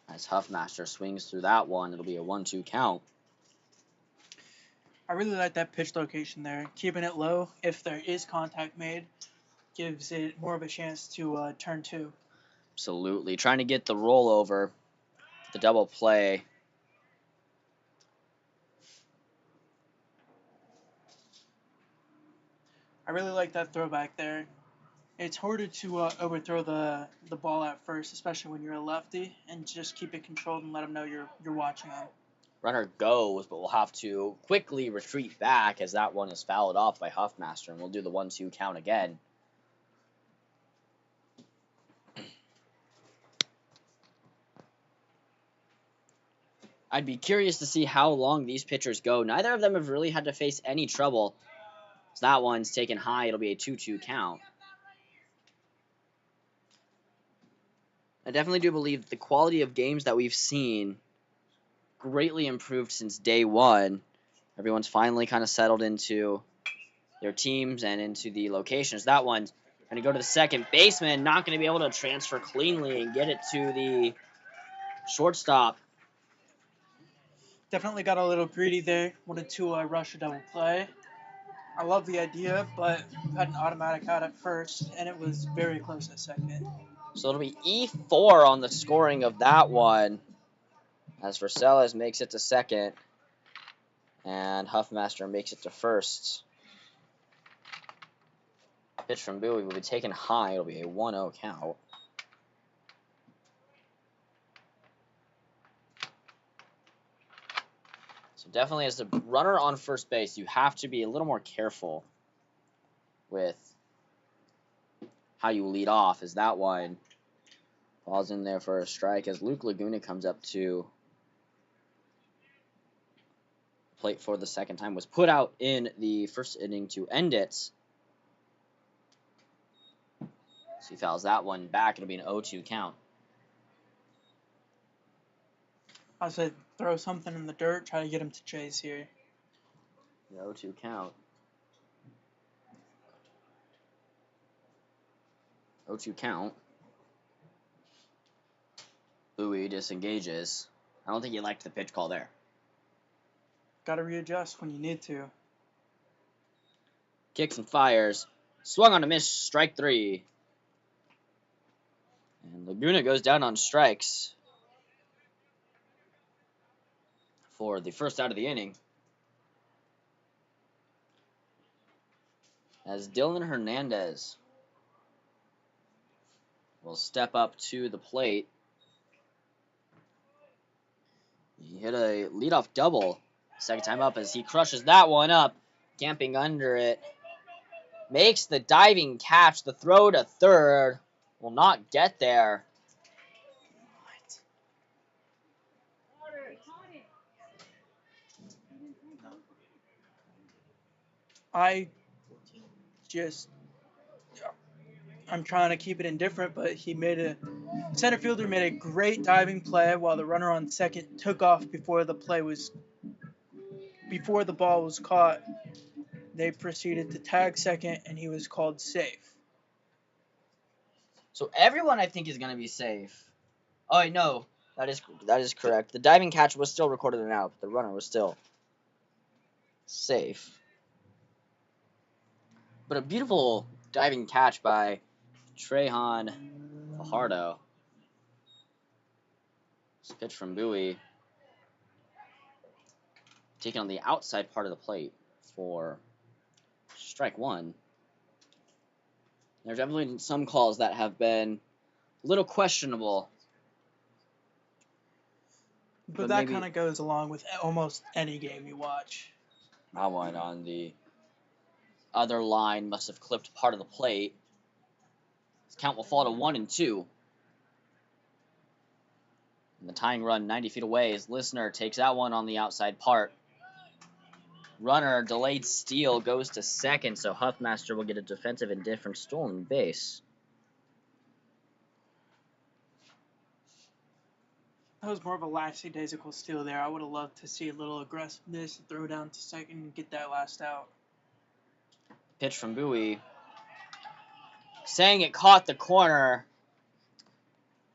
As Huffmaster swings through that one, it'll be a 1-2 count. I really like that pitch location there. Keeping it low, if there is contact made, gives it more of a chance to turn 2. Absolutely. Trying to get the rollover, the double play. I really like that throwback there. It's harder to overthrow the ball at first, especially when you're a lefty, and just keep it controlled and let them know you're watching them. Runner goes, but we'll have to quickly retreat back as that one is fouled off by Huffmaster, and we'll do the 1-2 count again. I'd be curious to see how long these pitchers go. Neither of them have really had to face any trouble. So that one's taken high. It'll be a 2-2 count. I definitely do believe the quality of games that we've seen greatly improved since day one. Everyone's finally kind of settled into their teams and into the locations. That one's going to go to the second baseman, not going to be able to transfer cleanly and get it to the shortstop. Definitely got a little greedy there. Wanted to rush a double play. I love the idea, but had an automatic out at first, and it was very close at second. So it'll be E4 on the scoring of that one, as Vercelles makes it to second, and Huffmaster makes it to first. Pitch from Bowie will be taken high. It'll be a 1-0 count. So definitely as the runner on first base, you have to be a little more careful with how you lead off, as that one falls in there for a strike as Luke Laguna comes up to plate for the second time. Was put out in the first inning to end it. So he fouls that one back. It'll be an 0-2 count. I said throw something in the dirt, try to get him to chase here. The 0-2 count. 0-2 count. Bowie disengages I don't think he liked the pitch call there. Got to readjust when you need to. Kicks and fires. Swung on a miss. Strike 3. And Laguna goes down on strikes for the first out of the inning. As Dylan Hernandez will step up to the plate. He hit a leadoff double second time up as he crushes that one up, camping under it. Makes the diving catch. The throw to third will not get there. I'm trying to keep it indifferent, but center fielder made a great diving play while the runner on second took off before the ball was caught. They proceeded to tag second, and he was called safe. So everyone, I think, is going to be safe. Oh, no, that is correct. The diving catch was still recorded and out, but the runner was still safe. But a beautiful diving catch by Trejan Fajardo. This pitch from Bowie. Taken on the outside part of the plate for strike 1. There's definitely some calls that have been a little questionable. But that kind of goes along with almost any game you watch. That one on the other line must have clipped part of the plate. This count will fall to 1-2. And the tying run 90 feet away as Listener takes that one on the outside part. Runner, delayed steal, goes to second, so Huffmaster will get a defensive indifference stolen base. That was more of a lackadaisical steal there. I would have loved to see a little aggressiveness, throw down to second, and get that last out. Pitch from Bowie. Saying it caught the corner.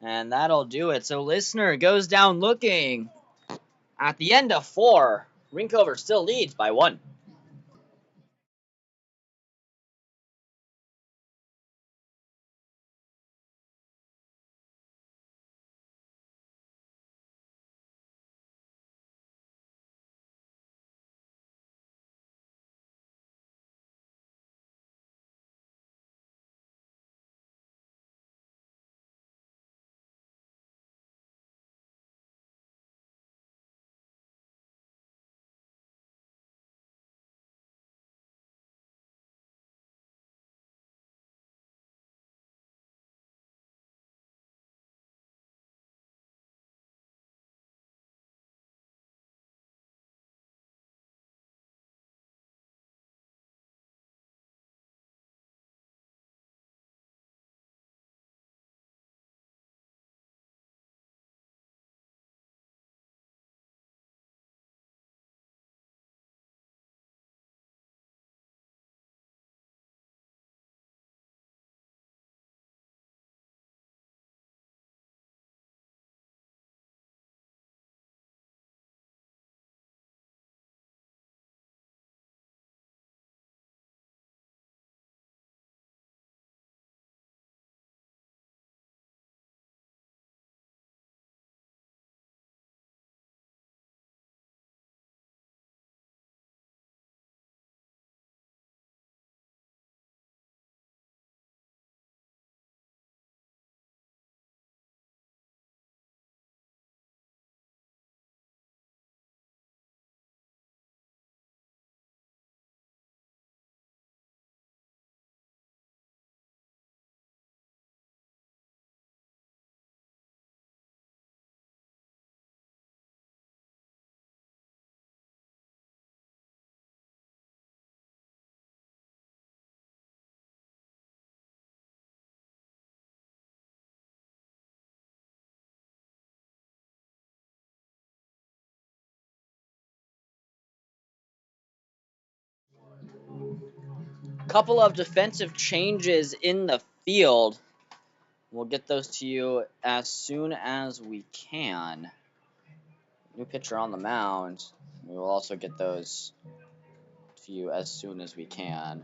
And that'll do it. So Listener goes down looking. At the end of 4, Rincover still leads by 1. Couple of defensive changes in the field. We'll get those to you as soon as we can. new pitcher on the mound. We will also get those to you as soon as we can.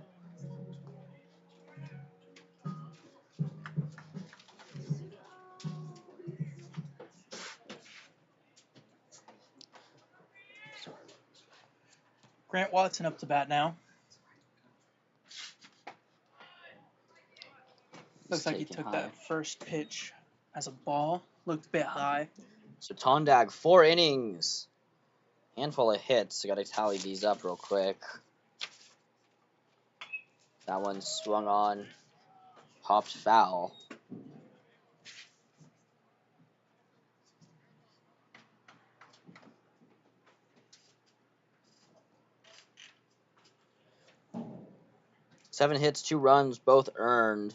Grant Watson up to bat now. Looks like he took that first pitch as a ball. Looked a bit high. So Tondag, 4 innings. Handful of hits. I got to tally these up real quick. That one swung on. Popped foul. Seven hits, 2 runs, both earned.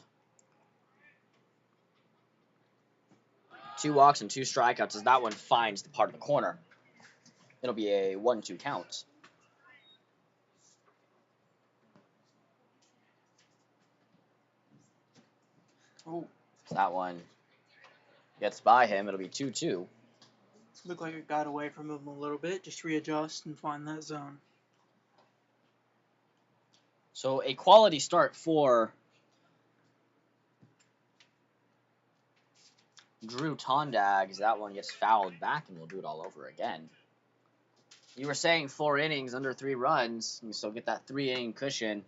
2 walks and 2 strikeouts as that one finds the part of the corner. It'll be a 1-2 count. Oh, So that one gets by him. It'll be 2-2. looked like it got away from him a little bit. Just readjust and find that zone. So a quality start for Drew Tondag as that one gets fouled back, and we'll do it all over again. You were saying 4 innings, under 3 runs. You still get that 3-inning cushion.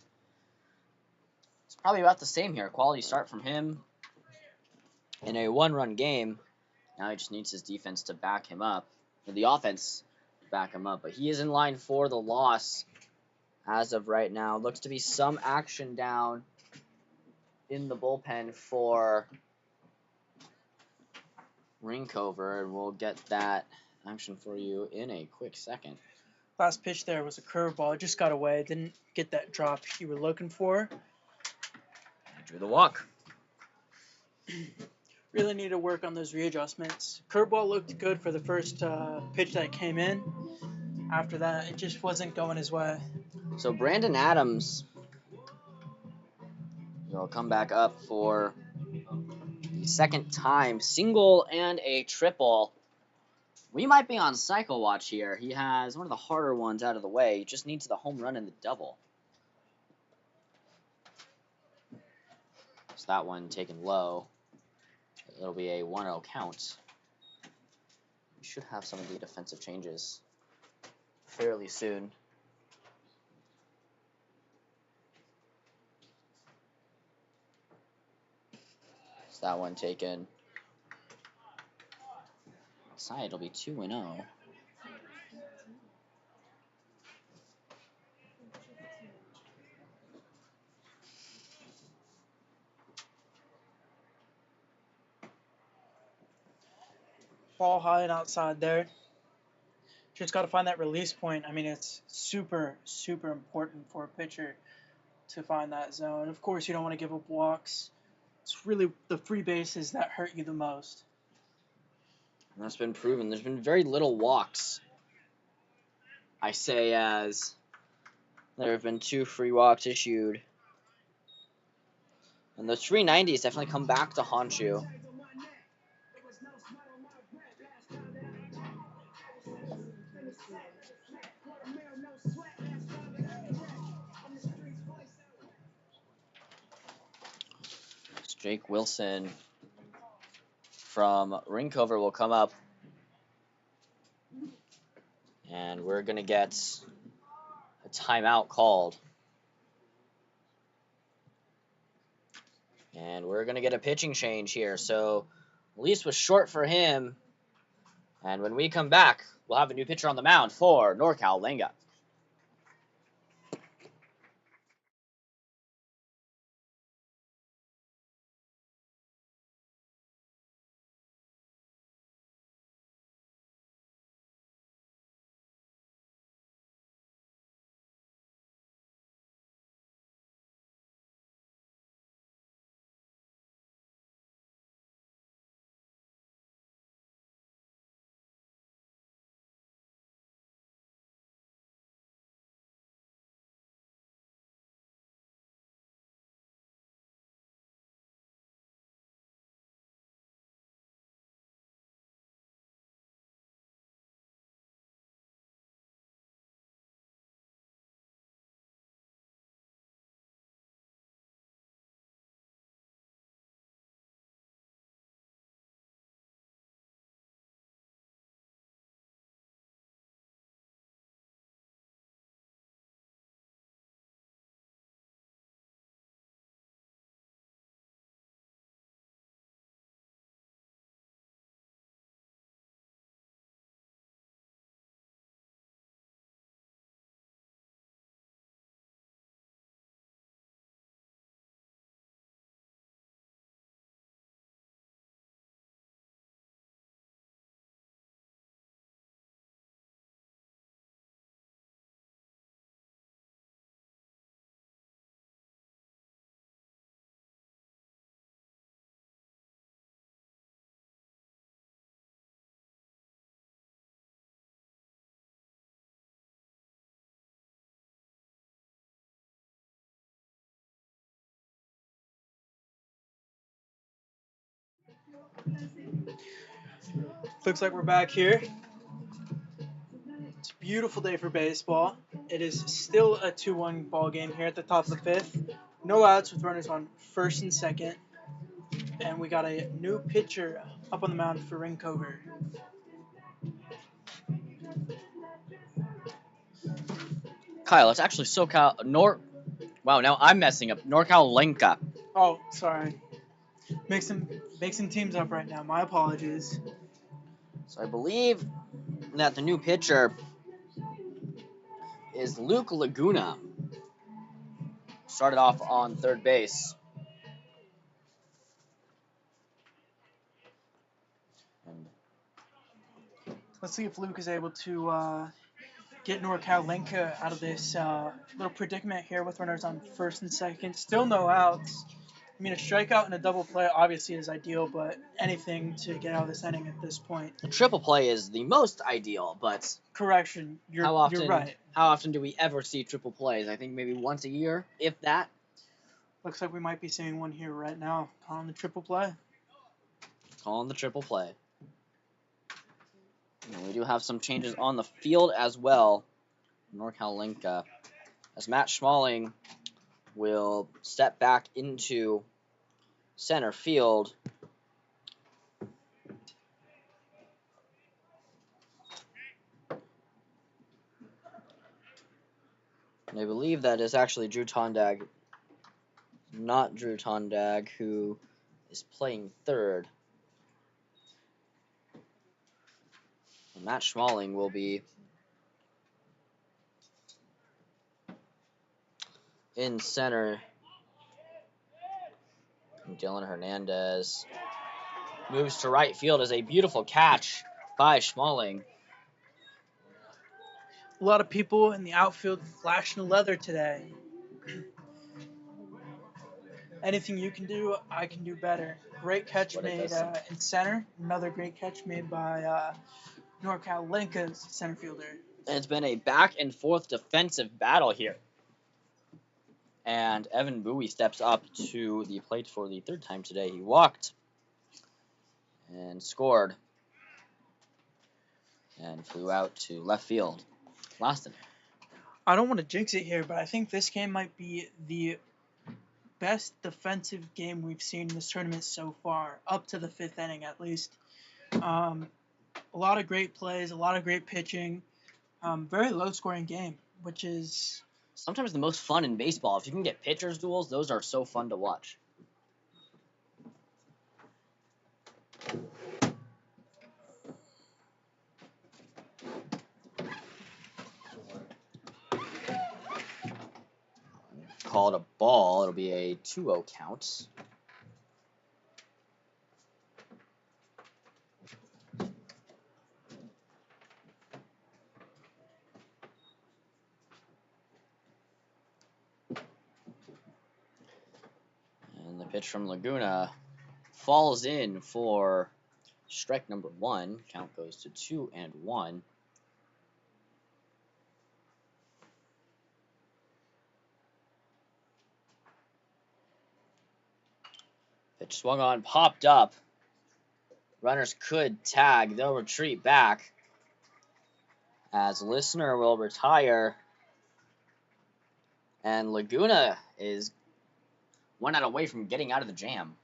It's probably about the same here. Quality start from him in a 1-run game. Now he just needs his defense to back him up, or the offense to back him up. But he is in line for the loss as of right now. Looks to be some action down in the bullpen for Rincover, and we'll get that action for you in a quick second. Last pitch there was a curveball. It just got away. Didn't get that drop you were looking for. Drew the walk. Really need to work on those readjustments. Curveball looked good for the first pitch that came in. After that, it just wasn't going his way. So Brandon Adams will come back up for the second time. Single and a triple. We might be on cycle watch here. He has one of the harder ones out of the way. He just needs the home run and the double. So that one taken low. It'll be a 1-0 count. We should have some of the defensive changes fairly soon. So that one taken. Outside, it'll be 2-0. Ball high and outside there. Just got to find that release point. I mean, it's super, super important for a pitcher to find that zone. Of course, you don't want to give up walks. It's really the free bases that hurt you the most. And that's been proven. There's been very little walks. I say as there have been 2 free walks issued. And those 390s definitely come back to haunt you. Jake Wilson from Rincover will come up. And we're going to get a timeout called. And we're going to get a pitching change here. So Elise was short for him. And when we come back, we'll have a new pitcher on the mound for NorCal, Langka. Looks like we're back here. It's a beautiful day for baseball. It is still a 2-1 ball game here at the top of the fifth. No outs with runners on first and second. And we got a new pitcher up on the mound for Rincover. Kyle, it's actually SoCal Wow, now I'm messing up. NorCal Langka. Oh, sorry. Mixing teams up right now. My apologies. So I believe that the new pitcher is Luke Laguna. Started off on third base. And Let's see if Luke is able to get NorCal Langka out of this little predicament here with runners on first and second. Still no outs. I mean, a strikeout and a double play obviously is ideal, but anything to get out of this inning at this point. a triple play is the most ideal, but Correction, you're right. How often do we ever see triple plays? I think maybe once a year, if that. Looks like we might be seeing one here right now. Calling the triple play. Calling the triple play. And we do have some changes on the field as well. NorCal Langka, as Matt Schmalling will step back into center field. And I believe that is actually Drew Tondag, not Drew Tondag, who is playing third. And Matt Schmalling will be in center. And Dylan Hernandez moves to right field as a beautiful catch by Schmalling. A lot of people in the outfield flashing the leather today. Anything you can do, I can do better. Great catch made in center. Another great catch made by NorCal Langka's center fielder. And it's been a back and forth defensive battle here. And Evan Bowie steps up to the plate for the third time today. He walked and scored and flew out to left field. Last inning. I don't want to jinx it here, but I think this game might be the best defensive game we've seen in this tournament so far, up to the fifth inning at least. A lot of great plays, a lot of great pitching, very low-scoring game, which is sometimes the most fun in baseball. If you can get pitchers duels, those are so fun to watch. Called a ball. It'll be a 2-0 count. And the pitch from Laguna falls in for strike number 1. Count goes to 2-1. Pitch swung on, popped up. Runners could tag. They'll retreat back as Listener will retire. And Laguna is 1 out away from getting out of the jam.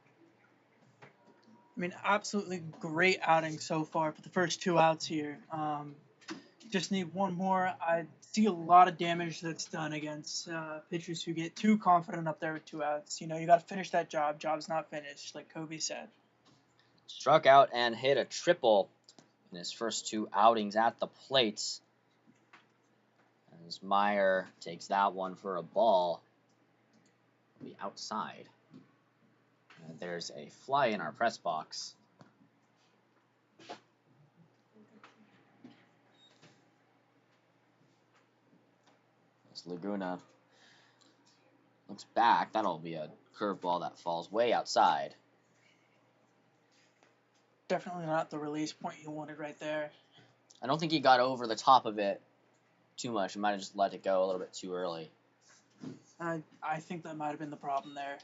I mean, absolutely great outing so far for the first 2 outs here. Just need one more. I see a lot of damage that's done against pitchers who get too confident up there with 2 outs. You know, you got to finish that job. Job's not finished, like Kobe said. Struck out and hit a triple in his first 2 outings at the plate. As Meyer takes that one for a ball. It'll be outside. And there's a fly in our press box. As Laguna looks back, that'll be a curveball that falls way outside. Definitely not the release point you wanted right there. I don't think he got over the top of it too much. He might have just let it go a little bit too early. I think that might have been the problem there.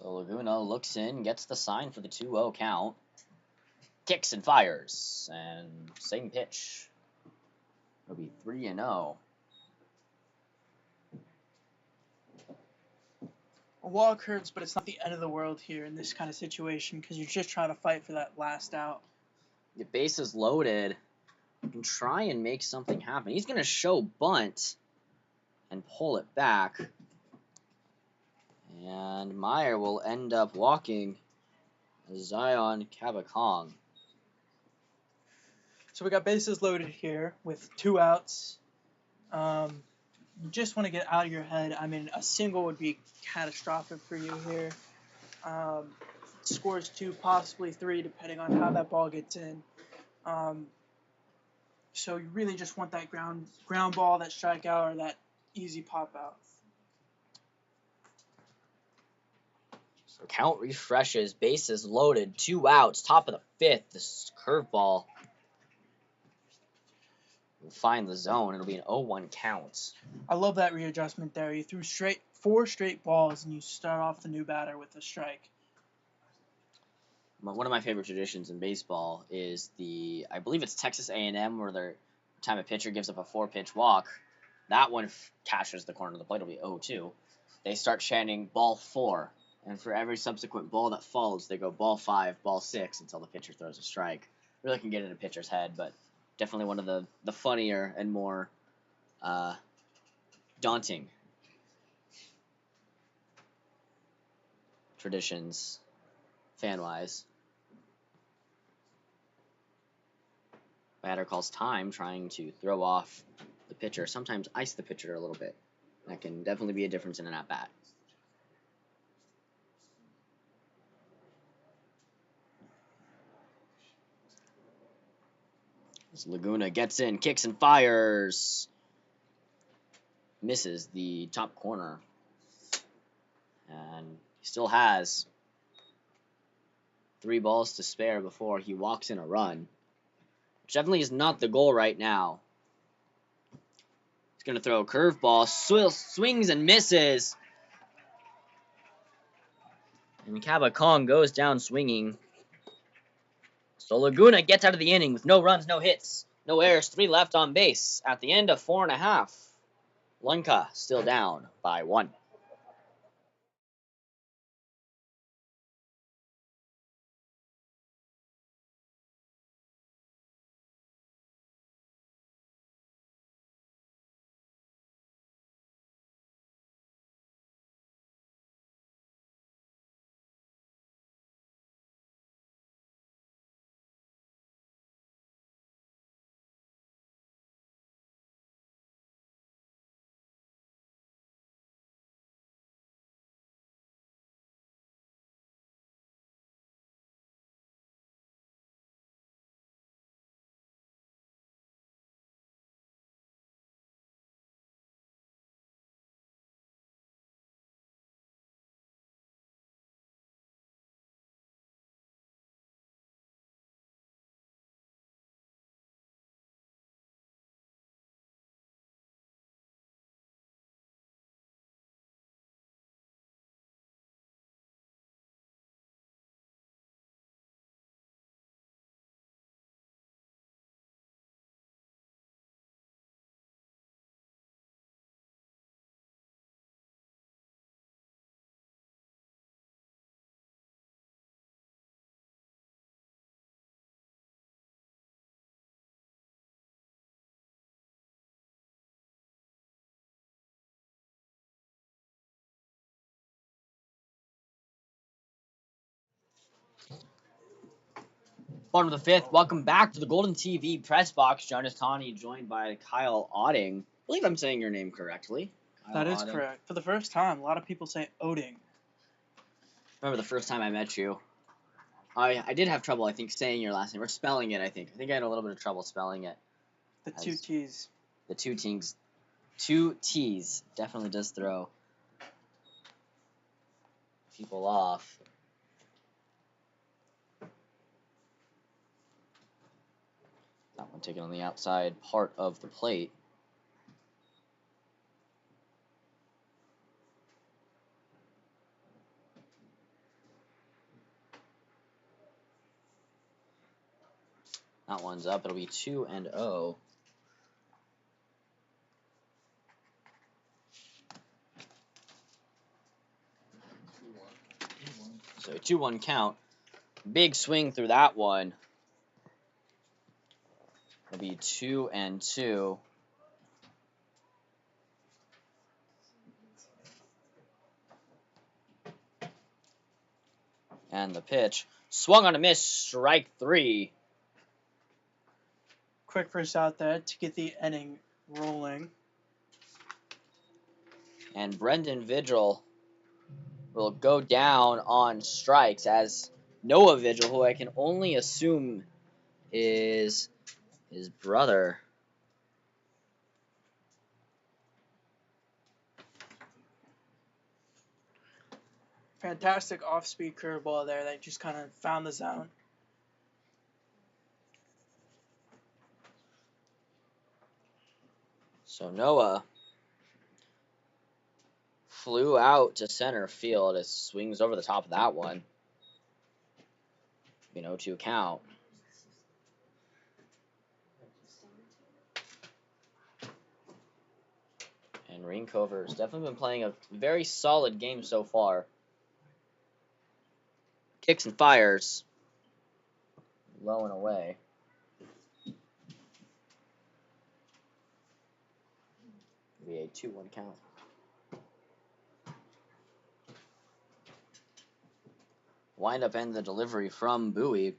So Laguna looks in, gets the sign for the 2-0 count. Kicks and fires. And same pitch. It'll be 3-0. A walk hurts, but it's not the end of the world here in this kind of situation because you're just trying to fight for that last out. The base is loaded. You can try and make something happen. He's going to show bunt and pull it back. And Meyer will end up walking Zion Kabakong. So we got bases loaded here with 2 outs. You just want to get out of your head. I mean, a single would be catastrophic for you here. Scores 2, possibly 3, depending on how that ball gets in. So you really just want that ground ball, that strikeout, or that easy pop out. So count refreshes, bases loaded, 2 outs, top of the 5th. This curveball will find the zone. It'll be an 0-1 count. I love that readjustment there. You threw 4 straight balls, and you start off the new batter with a strike. One of my favorite traditions in baseball is I believe it's Texas A&M, where their time a pitcher gives up a 4-pitch walk. That one catches the corner of the plate. It'll be 0-2. They start chanting ball 4. And for every subsequent ball that follows, they go ball 5, ball 6 until the pitcher throws a strike. Really can get in a pitcher's head, but definitely one of the funnier and more daunting traditions, fan-wise. Batter calls time, trying to throw off the pitcher, sometimes ice the pitcher a little bit. That can definitely be a difference in an at-bat. As Laguna gets in, kicks and fires. Misses the top corner. And he still has 3 balls to spare before he walks in a run. Which definitely is not the goal right now. He's going to throw a curveball. Swings and misses. And Kabakong goes down swinging. So Laguna gets out of the inning with no runs, no hits, no errors, 3 left on base. At the end of 4.5, Langka still down by 1. Bottom of the 5th, welcome back to the Golden TV press box. Jonas Tani joined by Kyle Otting. I believe I'm saying your name correctly. That is correct. For the first time, a lot of people say Oding. Remember the first time I met you, I did have trouble, I think, saying your last name, or spelling it, I think. I think I had a little bit of trouble spelling it. The 2 T's. The 2 T's. 2 T's definitely does throw people off. That one taken on the outside part of the plate. That one's up. It'll be 2-0. So 2-1 count. Big swing through that one. It'll be 2-2. And the pitch. Swung on a miss. Strike 3. Quick first out there to get the inning rolling. And Brendan Vigil will go down on strikes as Noah Vigil, who I can only assume is his brother. Fantastic off-speed curveball there that just kind of found the zone. So Noah flew out to center field. It swings over the top of that one. 0-2 count. And Rincover has definitely been playing a very solid game so far. Kicks and fires. Low and away. Be a 2-1 count. Wind up and the delivery from Bowie.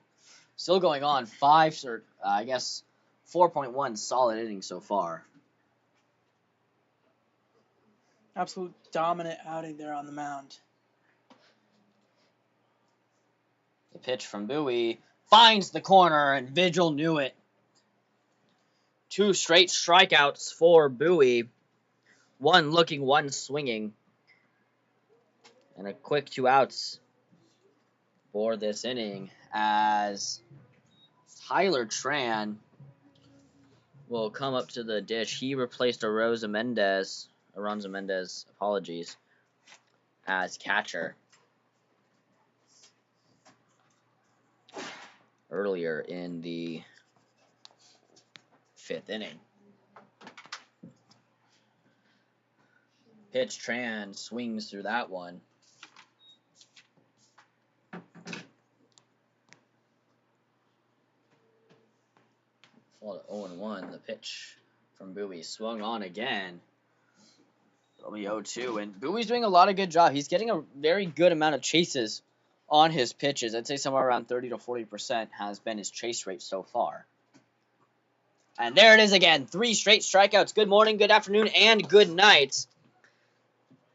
Still going on 4.1 solid innings so far. Absolute dominant outing there on the mound. The pitch from Bowie finds the corner, and Vigil knew it. 2 straight strikeouts for Bowie. 1 looking, 1 swinging. And a quick 2 outs for this inning as Tyler Tran will come up to the dish. He replaced Aronza Mendez, apologies, as catcher earlier in the 5th inning. Pitch, Tran swings through that one. Fall to 0-1. The pitch from Bowie swung on again. It'll be 0-2. And Bowie's doing a lot of good job. He's getting a very good amount of chases on his pitches. I'd say somewhere around 30 to 40% has been his chase rate so far. And there it is again. 3 straight strikeouts. Good morning, good afternoon, and good night.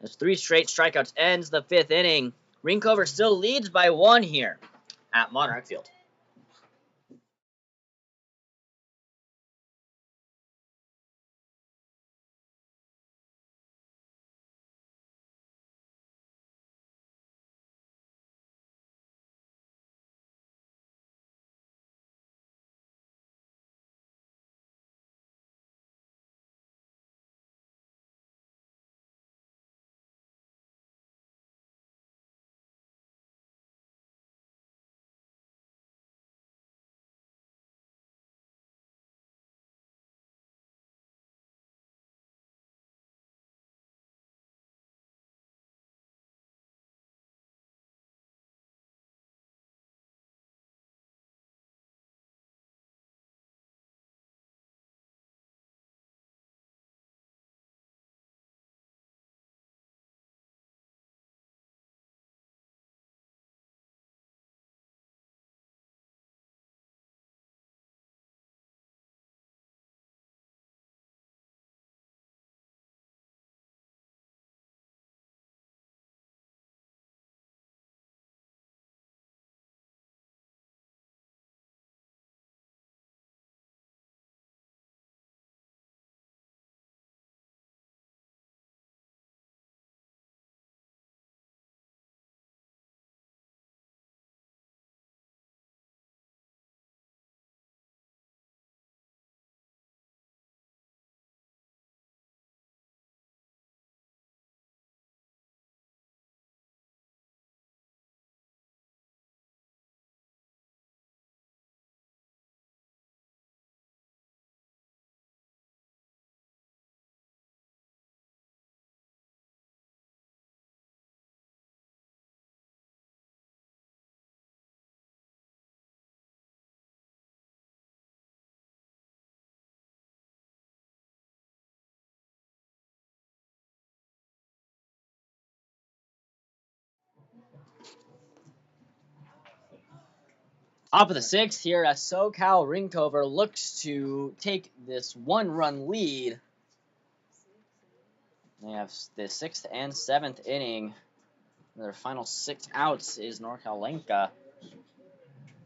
As 3 straight strikeouts ends the 5th inning. Rincover still leads by 1 here at Monarch Field. Top of the 6th here as SoCal Rincover looks to take this 1-run lead. They have the 6th and 7th inning. Their final 6 outs is NorCal Langka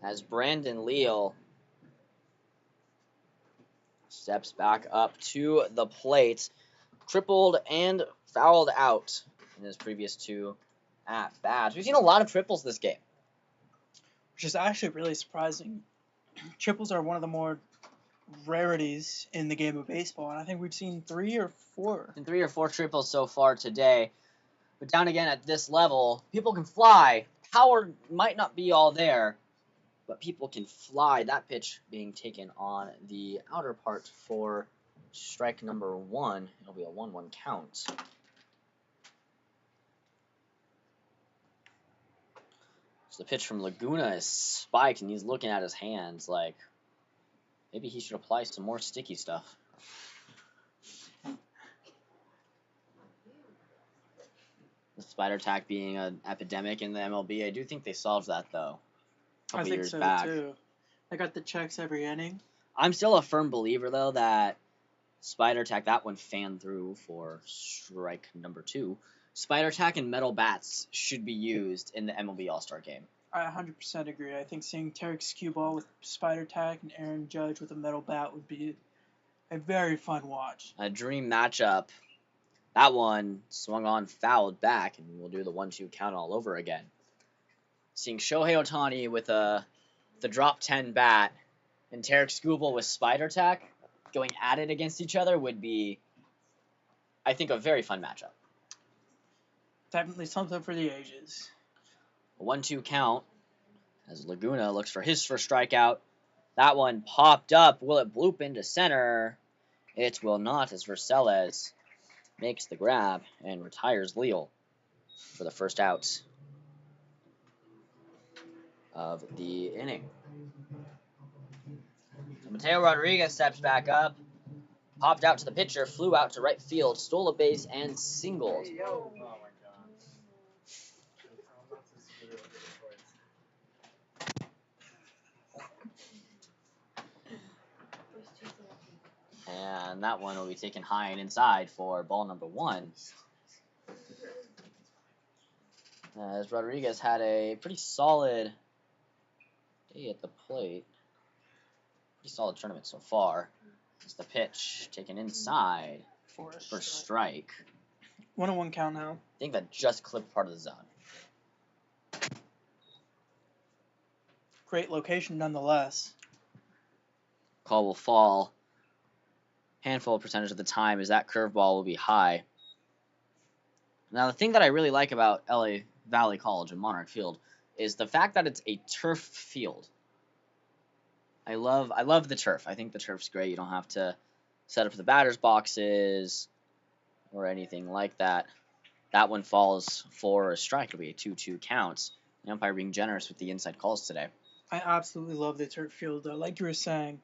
as Brandon Leal steps back up to the plate. Tripled and fouled out in his previous 2 at-bats. We've seen a lot of triples this game, which is actually really surprising. Triples are one of the more rarities in the game of baseball, and I think we've seen 3 or 4. And 3 or 4 triples so far today. But down again at this level, people can fly. Power might not be all there, but people can fly. That pitch being taken on the outer part for strike number 1. It'll be a 1-1 count. So the pitch from Laguna is spiked, and he's looking at his hands like maybe he should apply some more sticky stuff. The spider tack being an epidemic in the MLB. I do think they solved that, though, a couple years back. Too. I got the checks every inning. I'm still a firm believer, though, that spider tack, that one fanned through for strike number 2. Spider tack and metal bats should be used in the MLB All-Star game. I 100% agree. I think seeing Tarek Skewball with spider tack and Aaron Judge with a metal bat would be a very fun watch. A dream matchup. That one swung on, fouled back, and we'll do the 1-2 count all over again. Seeing Shohei Ohtani with the drop 10 bat and Tarek Skubal with spider tack going at it against each other would be, I think, a very fun matchup. Definitely something for the ages. A 1-2 count as Laguna looks for his first strikeout. That one popped up. Will it bloop into center? It will not, as Vercelles makes the grab and retires Leal for the first out of the inning. So Mateo Rodriguez steps back up, popped out to the pitcher, flew out to right field, stole a base, and singled. And that one will be taken high and inside for ball number 1. As Rodriguez had a pretty solid day at the plate. Pretty solid tournament so far. It's the pitch taken inside for strike. 1-1 count now. I think that just clipped part of the zone. Great location nonetheless. Call will fall. Handful of percentage of the time is that curveball will be high. Now, the thing that I really like about LA Valley College and Monarch Field is the fact that it's a turf field. I love the turf. I think the turf's great. You don't have to set up the batter's boxes or anything like that. That one falls for a strike. It'll be a 2-2 count. The umpire being generous with the inside calls today. I absolutely love the turf field, though. Like you were saying,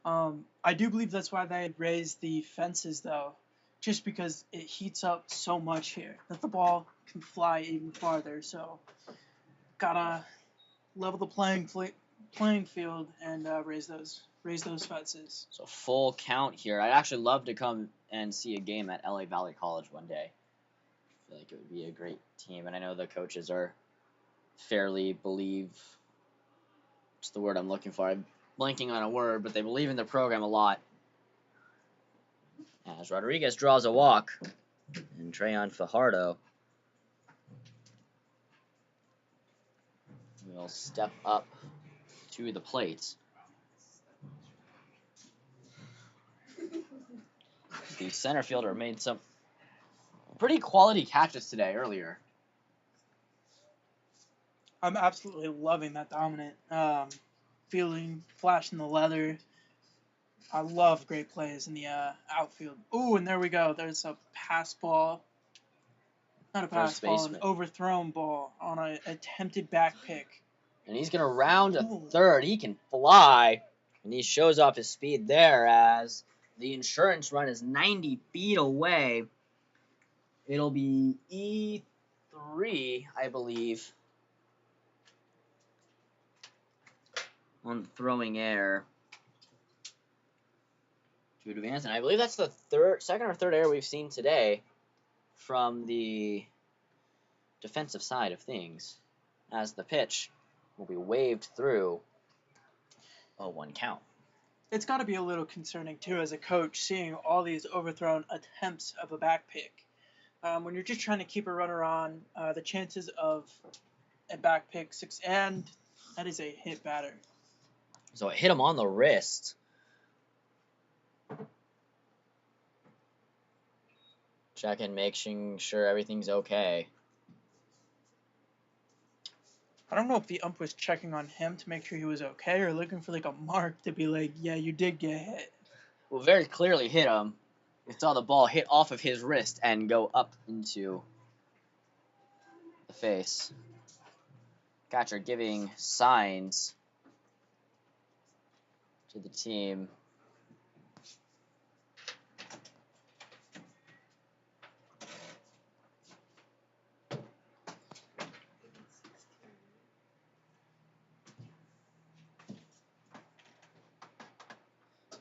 I do believe that's why they raised the fences, though, just because it heats up so much here that the ball can fly even farther. So, gotta level the playing field and raise those fences. So full count here. I'd actually love to come and see a game at LA Valley College one day. I feel like it would be a great team, and I know the coaches are fairly believe. What's the word I'm looking for? I'm blanking on a word, but they believe in their program a lot. As Rodriguez draws a walk, and Treyon Fajardo will step up to the plate. The center fielder made some pretty quality catches today earlier. I'm absolutely loving that dominant fielding, flashing the leather. I love great plays in the outfield. Ooh, and there we go. There's a pass ball. Not a pass ball, an overthrown ball on an attempted back pick. And he's going to round a third. He can fly. And he shows off his speed there as the insurance run is 90 feet away. It'll be E3, I believe. on throwing air to advance. And I believe that's the second or third error we've seen today from the defensive side of things, as the pitch will be waved through a 1 count. It's got to be a little concerning, too, as a coach, seeing all these overthrown attempts of a back pick. When you're just trying to keep a runner on, the chances of a back pick, and that is a hit batter. So it hit him on the wrist. Checking, making sure everything's okay. I don't know if the ump was checking on him to make sure he was okay or looking for like a mark to be like, yeah, you did get hit. Well, very clearly hit him. We saw the ball hit off of his wrist and go up into the face. Catcher giving signs to the team.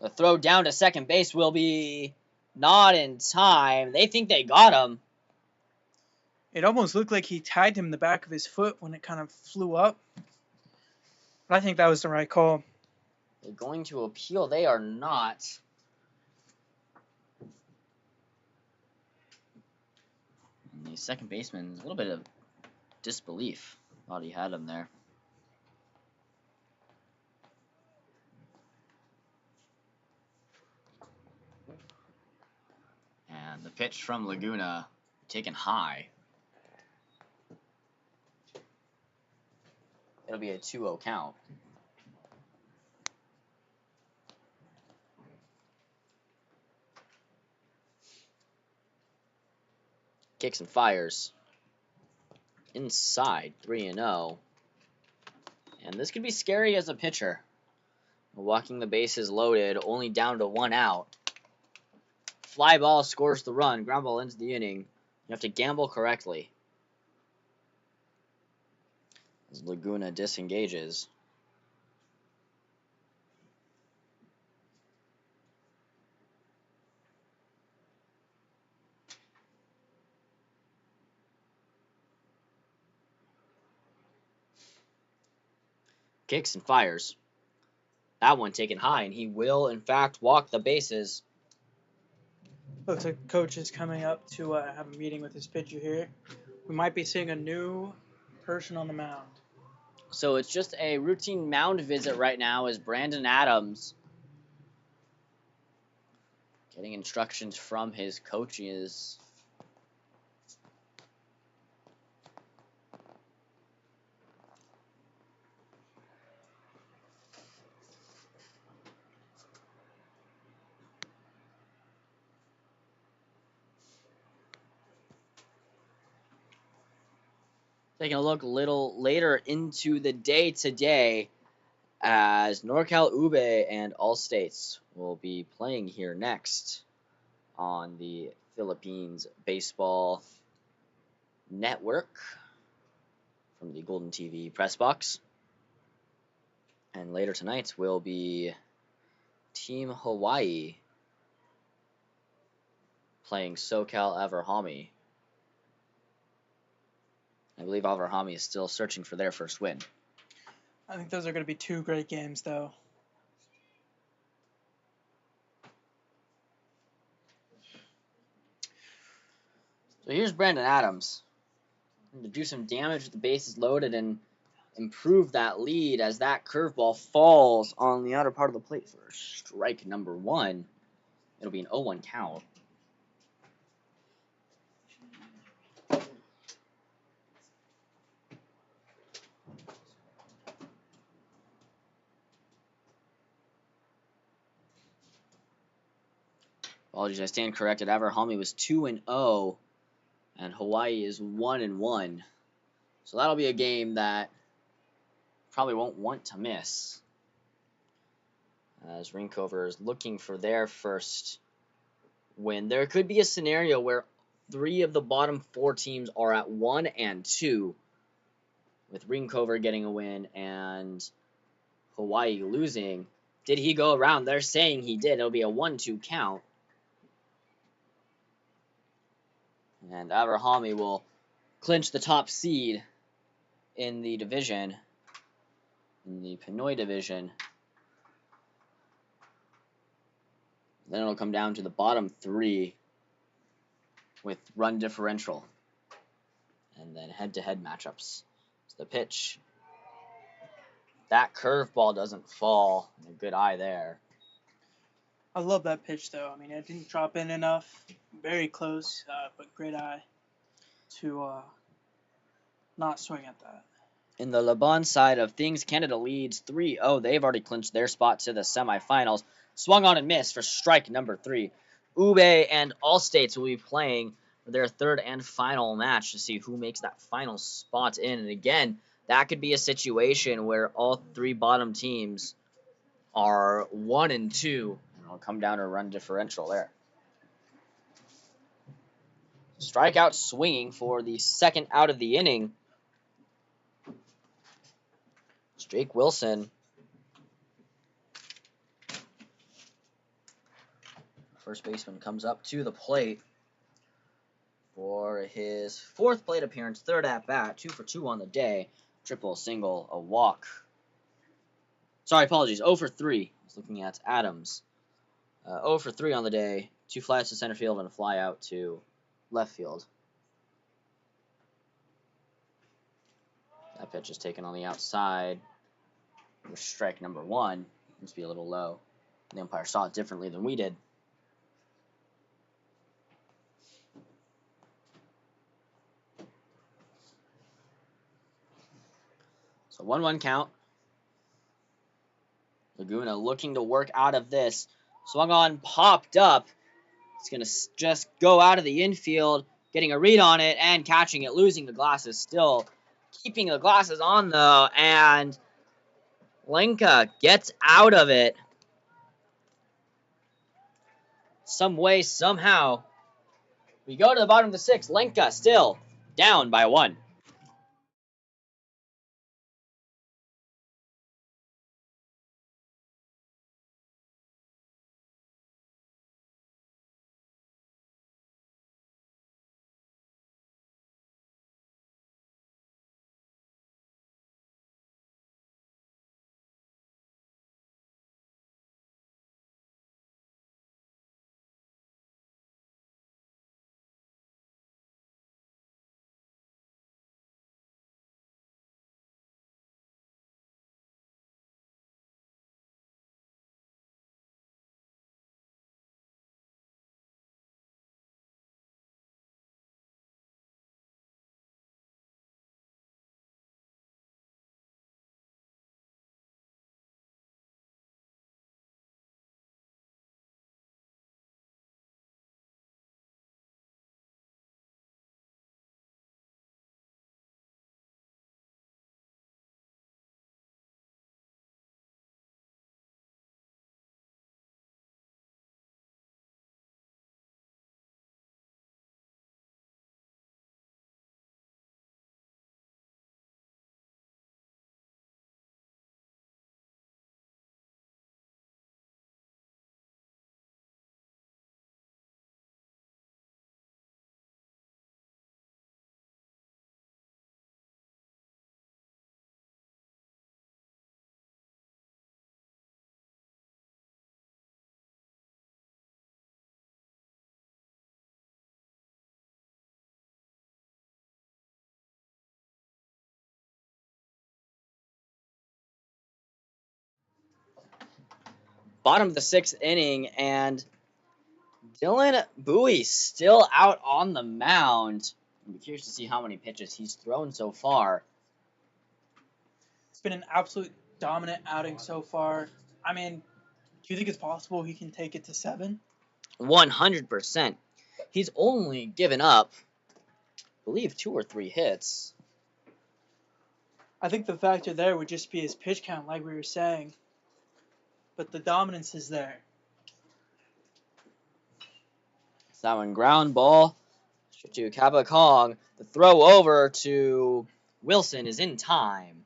The throw down to second base will be not in time. They think they got him. It almost looked like he tied him in the back of his foot when it kind of flew up. But I think that was the right call. They're going to appeal. They are not. And the second baseman, a little bit of disbelief. Thought he had him there. And the pitch from Laguna taken high. It'll be a 2-0 count. Kicks and fires. Inside, 3-0. And this could be scary as a pitcher. Walking the bases loaded, only down to 1 out. Fly ball scores the run. Ground ball ends the inning. You have to gamble correctly. As Laguna disengages. Kicks and fires. That one taken high, and he will, in fact, walk the bases. Looks like coach is coming up to have a meeting with his pitcher here. We might be seeing a new person on the mound. So it's just a routine mound visit right now as Brandon Adams getting instructions from his coaches. Taking a look a little later into the day today, as NorCal, Ube, and All States will be playing here next on the Philippines Baseball Network from the Golden TV press box. And later tonight will be Team Hawaii playing SoCal Avrahami. I believe Avrahami is still searching for their first win. I think those are going to be 2 great games, though. So here's Brandon Adams. To do some damage with the bases loaded and improve that lead as that curveball falls on the outer part of the plate for strike number 1. It'll be an 0-1 count. Apologies, I stand corrected. Avrahami was 2-0, and Hawaii is 1-1. So that'll be a game that probably won't want to miss. As Rincover is looking for their first win. There could be a scenario where 3 of the bottom 4 teams are at 1 and 2, with Rincover getting a win and Hawaii losing. Did he go around? They're saying he did. It'll be a 1-2 count. And Abrahami will clinch the top seed in the division, in the Pinoy division. Then it'll come down to the bottom 3 with run differential. And then head-to-head matchups. So the pitch. That curveball doesn't fall. A good eye there. I love that pitch, though. I mean, it didn't drop in enough. Very close, but great eye to not swing at that. In the Laban side of things, Canada leads 3-0. They've already clinched their spot to the semifinals. Swung on and missed for strike number 3. Ube and Allstates will be playing for their third and final match to see who makes that final spot in. And again, that could be a situation where all 3 bottom teams are 1 and 2. And it'll come down to a run differential there. Strikeout swinging for the second out of the inning. Jake Wilson. First baseman comes up to the plate for his 4th plate appearance, 3rd at bat, 2 for 2 on the day, triple, single, a walk. Sorry, apologies, 0 for 3. I was looking at Adams. 0 for 3 on the day, 2 flies to center field and a fly out to left field. That pitch is taken on the outside. Strike number 1. Must be a little low. The umpire saw it differently than we did. So 1-1 count. Laguna looking to work out of this. Swung on, popped up. It's going to just go out of the infield, getting a read on it and catching it, losing the glasses. Still keeping the glasses on, though, and Langka gets out of it. Some way, somehow. We go to the bottom of the 6th. Langka still down by 1. Bottom of the 6th inning, and Dylan Bowie still out on the mound. I'm curious to see how many pitches he's thrown so far. It's been an absolute dominant outing so far. I mean, do you think it's possible he can take it to 7? 100%. He's only given up, I believe, 2 or 3 hits. I think the factor there would just be his pitch count, like we were saying. But the dominance is there. So that one, ground ball to Kappa Kong. The throw over to Wilson is in time.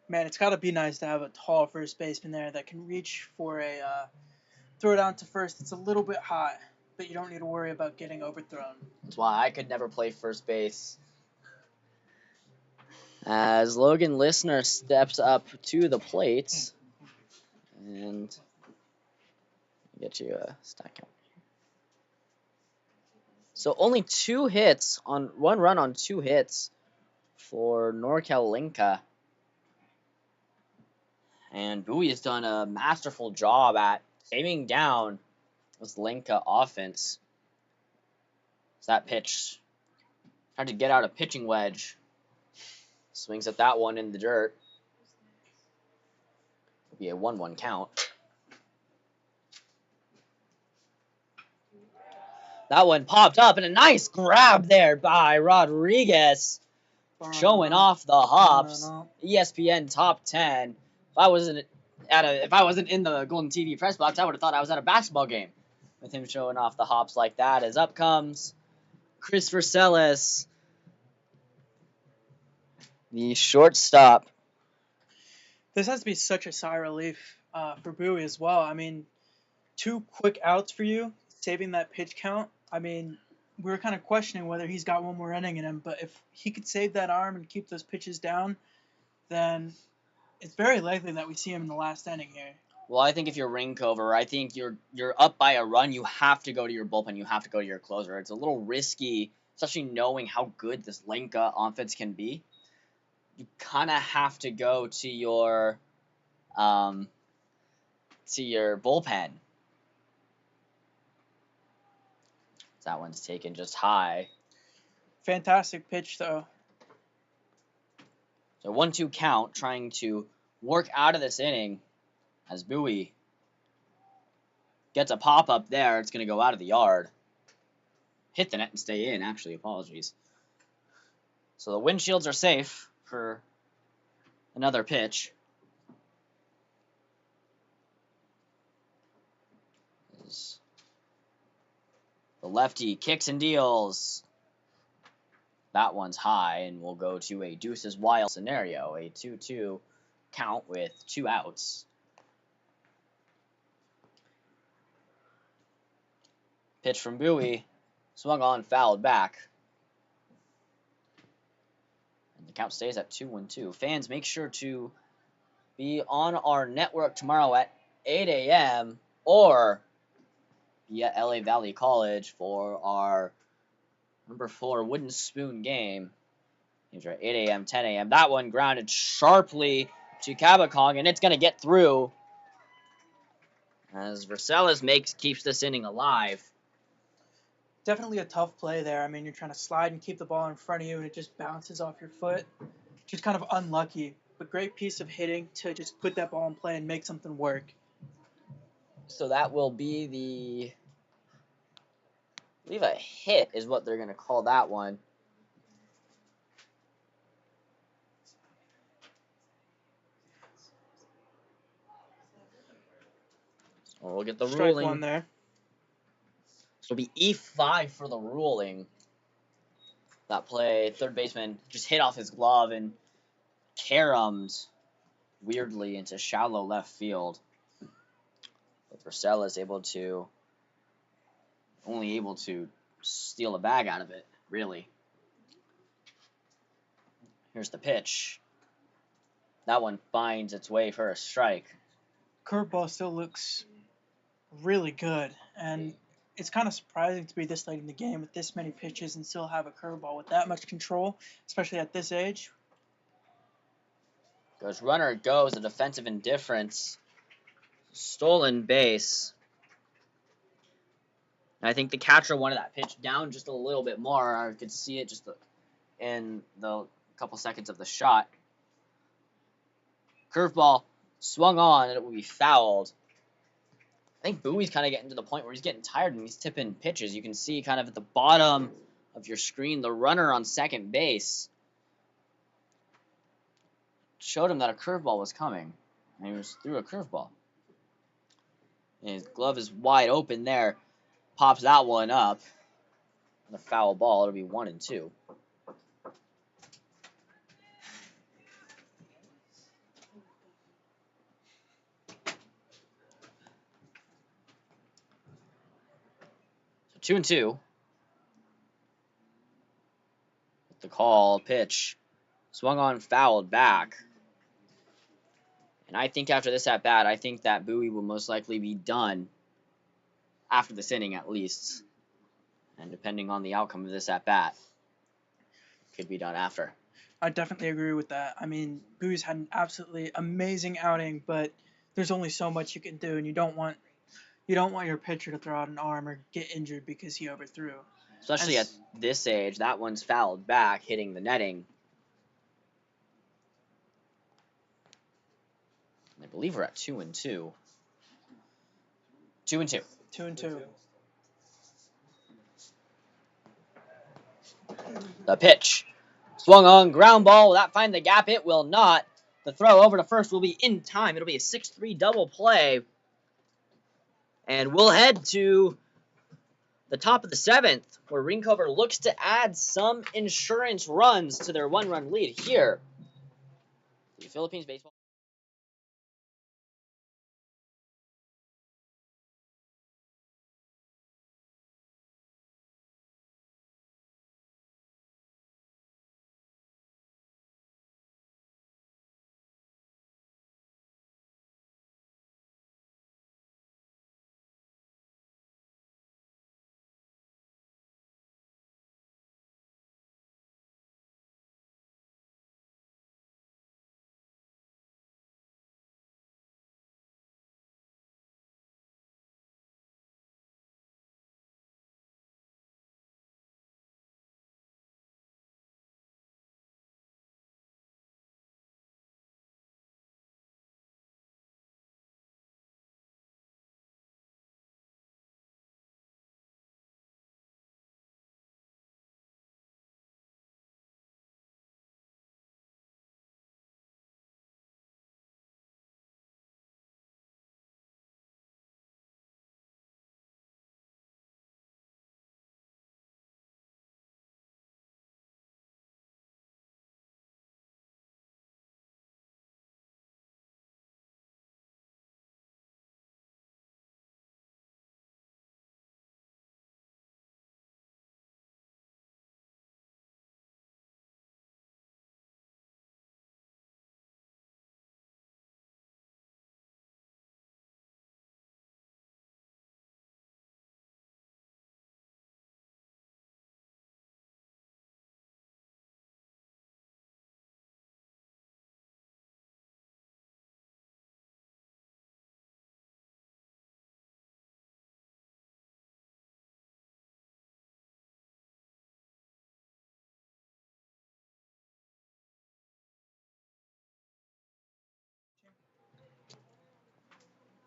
Man, it's got to be nice to have a tall first baseman there that can reach for a throw down to first. It's a little bit high, but you don't need to worry about getting overthrown. That's why I could never play first base. As Logan Listener steps up to the plate and get you a stack count. So only 2 hits on 1 run on 2 hits for NorCal Langka. And Bowie has done a masterful job at taming down this Langka offense. So that pitch tried to get out a pitching wedge. Swings at that one in the dirt. It'll be a 1-1 count. That one popped up and a nice grab there by Rodriguez. Showing off the hops. ESPN top 10. If I wasn't in the Golden TV press box, I would have thought I was at a basketball game with him showing off the hops like that. As up comes Chris Vercellus, the shortstop. This has to be such a sigh of relief for Bowie as well. I mean, 2 quick outs for you, saving that pitch count. I mean, we were kind of questioning whether he's got one more inning in him, but if he could save that arm and keep those pitches down, then it's very likely that we see him in the last inning here. Well, I think if you're Rincover, I think you're up by a run, you have to go to your bullpen, you have to go to your closer. It's a little risky, especially knowing how good this Langka offense can be. You kind of have to go to your bullpen. That one's taken just high. Fantastic pitch, though. So 1-2 count, trying to work out of this inning as Bowie gets a pop-up there. It's going to go out of the yard. Hit the net and stay in, actually. Apologies. So the windshields are safe for another pitch. The lefty kicks and deals. That one's high, and we'll go to a deuces wild scenario, a 2-2 count with 2 outs. Pitch from Bowie, swung on, fouled back. And the count stays at 2-1-2. Fans, make sure to be on our network tomorrow at 8 a.m. or be at LA Valley College for our number 4 wooden spoon game. These are at 8 a.m., 10 a.m. That one grounded sharply to Kabakong, and it's going to get through as Vercellus keeps this inning alive. Definitely a tough play there. I mean, you're trying to slide and keep the ball in front of you, and it just bounces off your foot. Just kind of unlucky, but great piece of hitting to just put that ball in play and make something work. So that will be I believe a hit is what they're going to call that one. So we'll get the Strike ruling. one there. So it'll be E5 for the ruling. That play, third baseman just hit off his glove and caromed weirdly into shallow left field. But Vercellus is only able to steal a bag out of it, really. Here's the pitch. That one finds its way for a strike. Curveball still looks really good, and it's kind of surprising to be this late in the game with this many pitches and still have a curveball with that much control, especially at this age. Goes runner, goes, a defensive indifference. Stolen base. And I think the catcher wanted that pitch down just a little bit more. I could see it just in the couple seconds of the shot. Curveball swung on, and it will be fouled. I think Bowie's kind of getting to the point where he's getting tired and he's tipping pitches. You can see kind of at the bottom of your screen the runner on second base showed him that a curveball was coming, and he was threw a curveball. And his glove is wide open there. Pops that one up. And a foul ball. It'll be 1-2. 2-2. The call pitch swung on, fouled back. And I think after this at bat, I think that Bowie will most likely be done after this inning at least. And depending on the outcome of this at bat, could be done after. I definitely agree with that. I mean, Boo's had an absolutely amazing outing, but there's only so much you can do, and you don't want your pitcher to throw out an arm or get injured because he overthrew. Especially at this age, that one's fouled back, hitting the netting. I believe we're at 2-2. 2-2. 2-2. The pitch. Swung on, ground ball. Will that find the gap? It will not. The throw over to first will be in time. It'll be a 6-3 double play. And we'll head to the top of the 7th, where Rincover looks to add some insurance runs to their 1-run lead here. The Philippines baseball.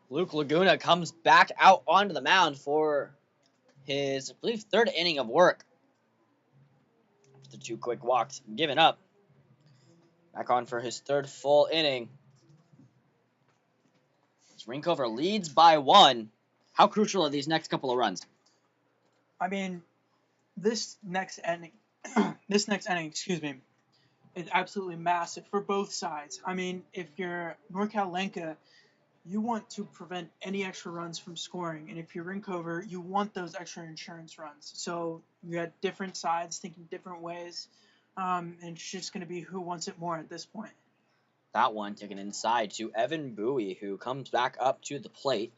Luke Laguna comes back out onto the mound for his, I believe, 3rd inning of work. After 2 quick walks given up. Back on for his 3rd full inning. As Rincover leads by 1. How crucial are these next couple of runs? I mean, this next inning, excuse me, is absolutely massive for both sides. I mean, if you're NorCal Langka, you want to prevent any extra runs from scoring, and if you're Rincover, you want those extra insurance runs. So you got different sides thinking different ways, and it's just going to be who wants it more at this point. That one taken inside to Evan Bowie, who comes back up to the plate.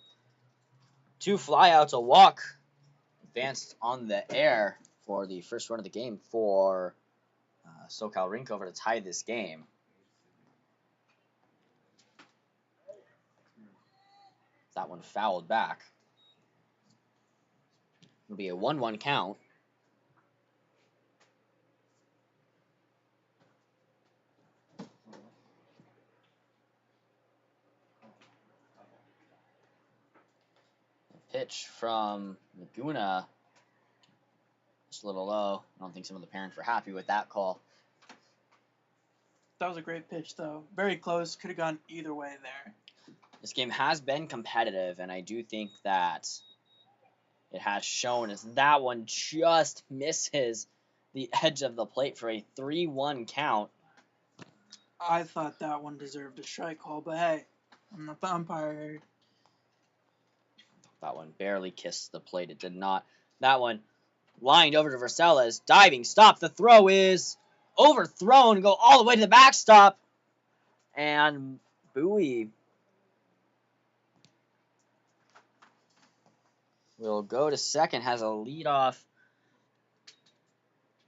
2 flyouts, a walk, advanced on the air for the first run of the game for SoCal Rincover to tie this game. That one fouled back. It'll be a 1-1 count. Pitch from Laguna. Just a little low. I don't think some of the parents were happy with that call. That was a great pitch, though. Very close. Could have gone either way there. This game has been competitive, and I do think that it has shown as that one just misses the edge of the plate for a 3-1 count. I thought that one deserved a strike call, but hey, I'm not the umpire. That one barely kissed the plate. It did not. That one lined over to Vercelles. Diving stop. The throw is overthrown. Go all the way to the backstop. And Bowie will go to second. Has a leadoff.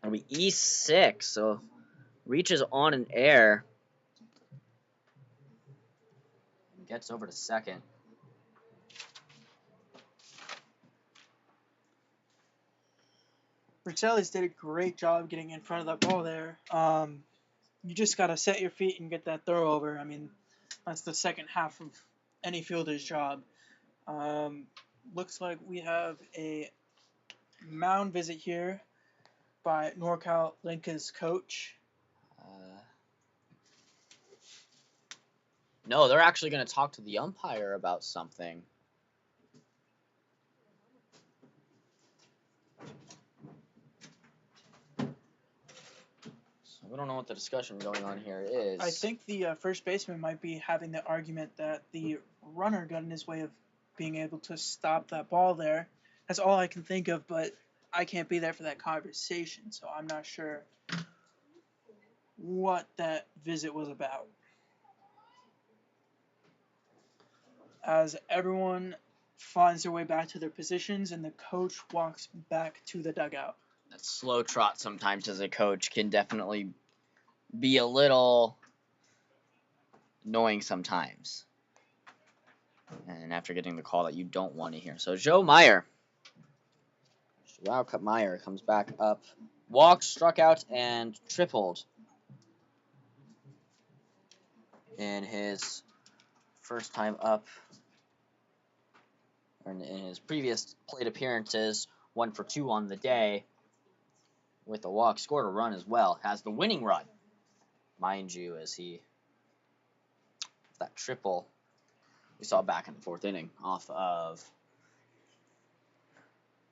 It'll be E6. So reaches on an air. Gets over to second. Vercelles did a great job getting in front of that ball there. You just got to set your feet and get that throw over. I mean, that's the second half of any fielder's job. Looks like we have a mound visit here by NorCal Langka's coach. No, they're actually going to talk to the umpire about something. So we don't know what the discussion going on here is. I think the first baseman might be having the argument that the runner got in his way of being able to stop that ball there. That's all I can think of, but I can't be there for that conversation, so I'm not sure what that visit was about. As everyone finds their way back to their positions and the coach walks back to the dugout. That slow trot sometimes as a coach can definitely be a little annoying sometimes. And after getting the call that you don't want to hear. So Joe Meyer. Wildcat Meyer comes back up. Walked, struck out, and tripled in his first time up. Or in his previous plate appearances, 1 for 2 on the day with a walk. Scored a run as well. Has the winning run, mind you, as he that triple we saw back in the 4th inning off of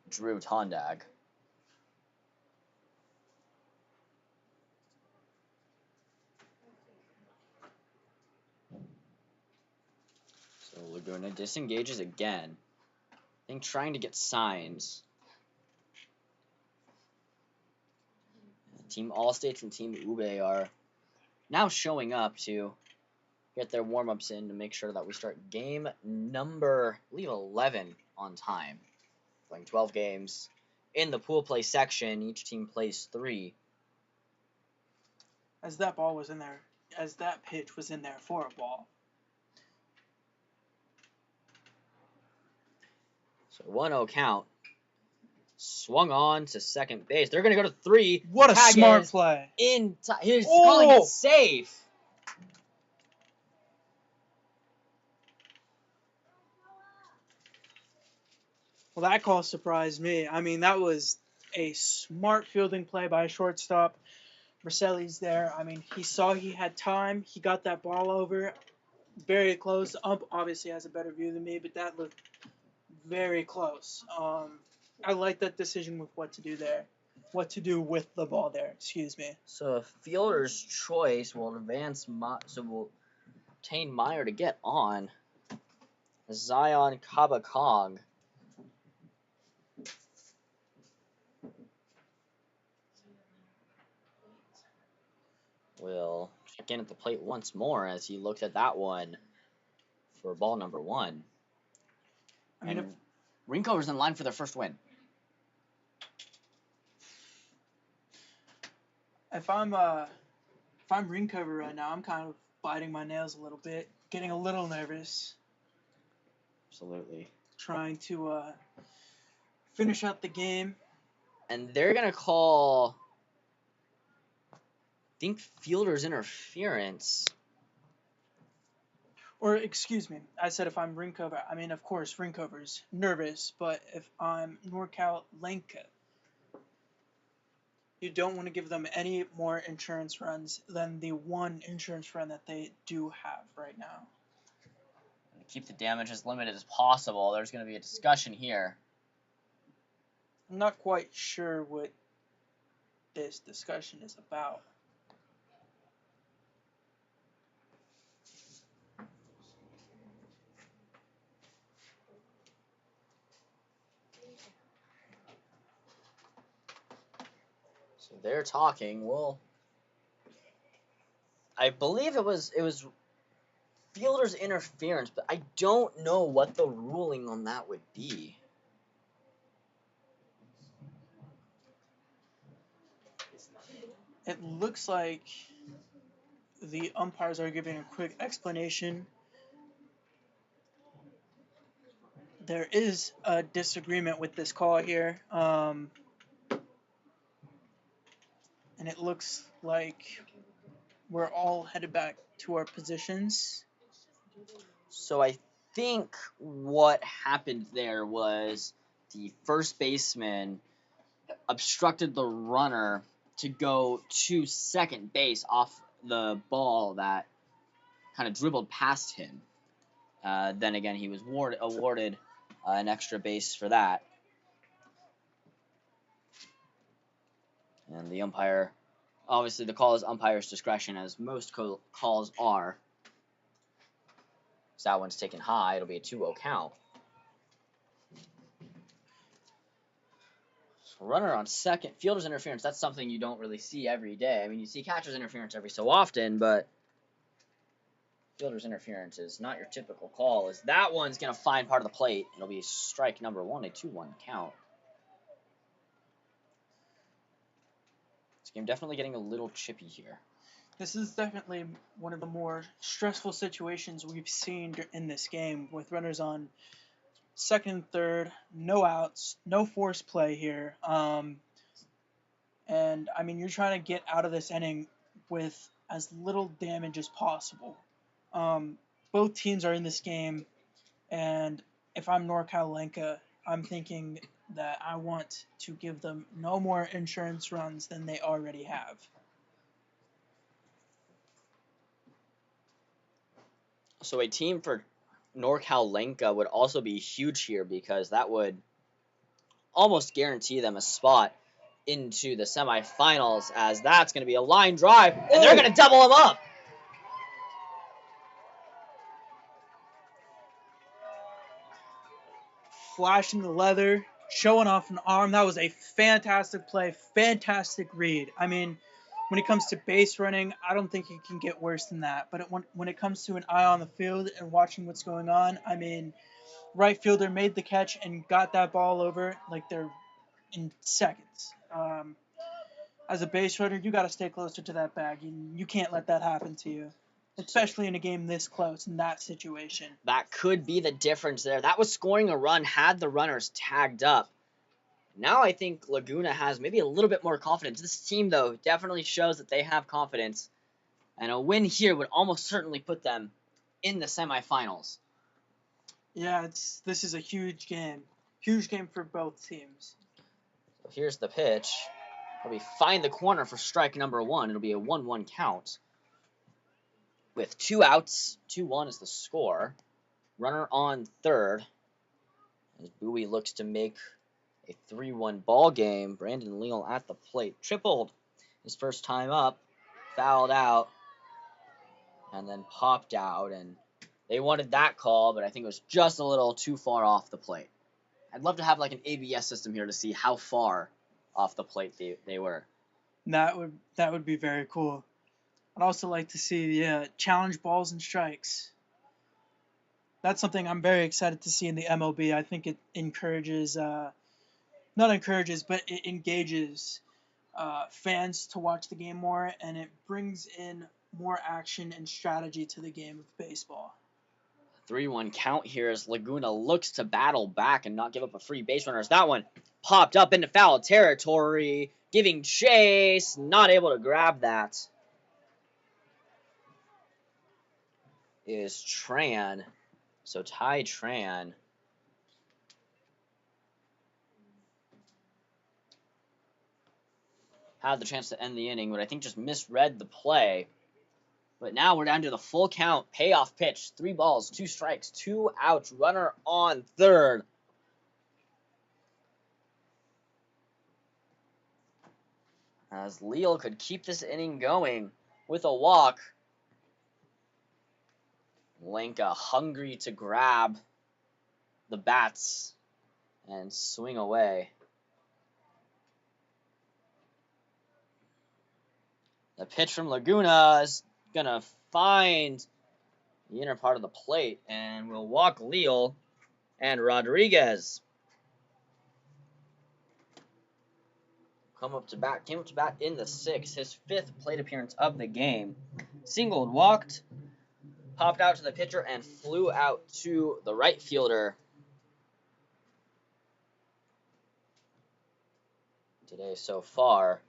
Drew Tondag. So Laguna disengages again. I think trying to get signs. Team Allstates and Team Ube are now showing up to get their warm-ups in to make sure that we start game number, I believe, 11 on time. Playing 12 games. In the pool play section, each team plays 3. As that ball was in there, as that pitch was in there for a ball. So 1-0 count. Swung on to second base. They're going to go to 3. What a smart play. He's calling it safe. Well, that call surprised me. I mean, that was a smart fielding play by a shortstop. Vercelles there. I mean, he saw he had time. He got that ball over very close. The ump obviously has a better view than me, but that looked very close. I like that decision with what to do there. What to do with the ball there, excuse me. So a fielder's choice will will obtain Meyer to get on. Zion Kabakong. Will check in at the plate once more as he looks at that one for ball number 1. I mean, and Rincover's in line for their first win. If I'm Rincover right now, I'm kind of biting my nails a little bit, getting a little nervous. Absolutely. Trying to finish out the game. And they're going to call, I think, fielder's interference. Or, excuse me, I said if I'm Rincover, I mean, of course, Rincover's nervous, but if I'm NorCal Langka, you don't want to give them any more insurance runs than the one insurance run that they do have right now. Keep the damage as limited as possible. There's going to be a discussion here. I'm not quite sure what this discussion is about. So they're talking. Well, I believe it was fielder's interference, but I don't know what the ruling on that would be. It looks like the umpires are giving a quick explanation. There is a disagreement with this call here, and it looks like we're all headed back to our positions. So I think what happened there was the first baseman obstructed the runner to go to second base off the ball that kind of dribbled past him. Then again, he was awarded an extra base for that. And the umpire, obviously the call is umpire's discretion, as most calls are. So that one's taken high. It'll be a 2-0 count. So runner on second. Fielder's interference, that's something you don't really see every day. I mean, you see catcher's interference every so often, but fielder's interference is not your typical call. As that one's going to find part of the plate. It'll be strike number 1, a 2-1 count. This game definitely getting a little chippy here. This is definitely one of the more stressful situations we've seen in this game, with runners on second and third, no outs, no force play here. And I mean, you're trying to get out of this inning with as little damage as possible. Both teams are in this game, and if I'm NorCal Langka, I'm thinking that I want to give them no more insurance runs than they already have. So a team for NorCal Langka would also be huge here, because that would almost guarantee them a spot into the semifinals, as that's going to be a line drive, and they're going to double them up. Flashing the leather, showing off an arm. That was a fantastic play, fantastic read. I mean, when it comes to base running, I don't think it can get worse than that. But when it comes to an eye on the field and watching what's going on, I mean, right fielder made the catch and got that ball over like they're in seconds. As a base runner, you got to stay closer to that bag. You can't let that happen to you, especially in a game this close in that situation. That could be the difference there. That was scoring a run had the runners tagged up. Now I think Laguna has maybe a little bit more confidence. This team, though, definitely shows that they have confidence, and a win here would almost certainly put them in the semifinals. Yeah, this is a huge game for both teams. So here's the pitch. We find the corner for strike number 1. It'll be a 1-1 count. With 2 outs, 2-1 is the score. Runner on third. As Bowie looks to make a 3-1 ball game. Brandon Leal at the plate. Tripled his first time up. Fouled out. And then popped out. And they wanted that call, but I think it was just a little too far off the plate. I'd love to have like an ABS system here to see how far off the plate they were. That would be very cool. I'd also like to see the challenge balls and strikes. That's something I'm very excited to see in the MLB. I think it encourages, not encourages, but it engages fans to watch the game more, and it brings in more action and strategy to the game of baseball. 3-1 count here as Laguna looks to battle back and not give up a free base runner. As that one popped up into foul territory, giving chase, not able to grab that. Is Tran. So Ty Tran had the chance to end the inning, but I think just misread the play. But now we're down to the full count, payoff pitch, 3 balls, 2 strikes, 2 outs, runner on third. As Leal could keep this inning going with a walk. Langka hungry to grab the bats and swing away. The pitch from Laguna is going to find the inner part of the plate and will walk Leal and Rodriguez. Came up to bat in the 6th, his 5th plate appearance of the game. Singled, walked, popped out to the pitcher, and flew out to the right fielder. Today so far.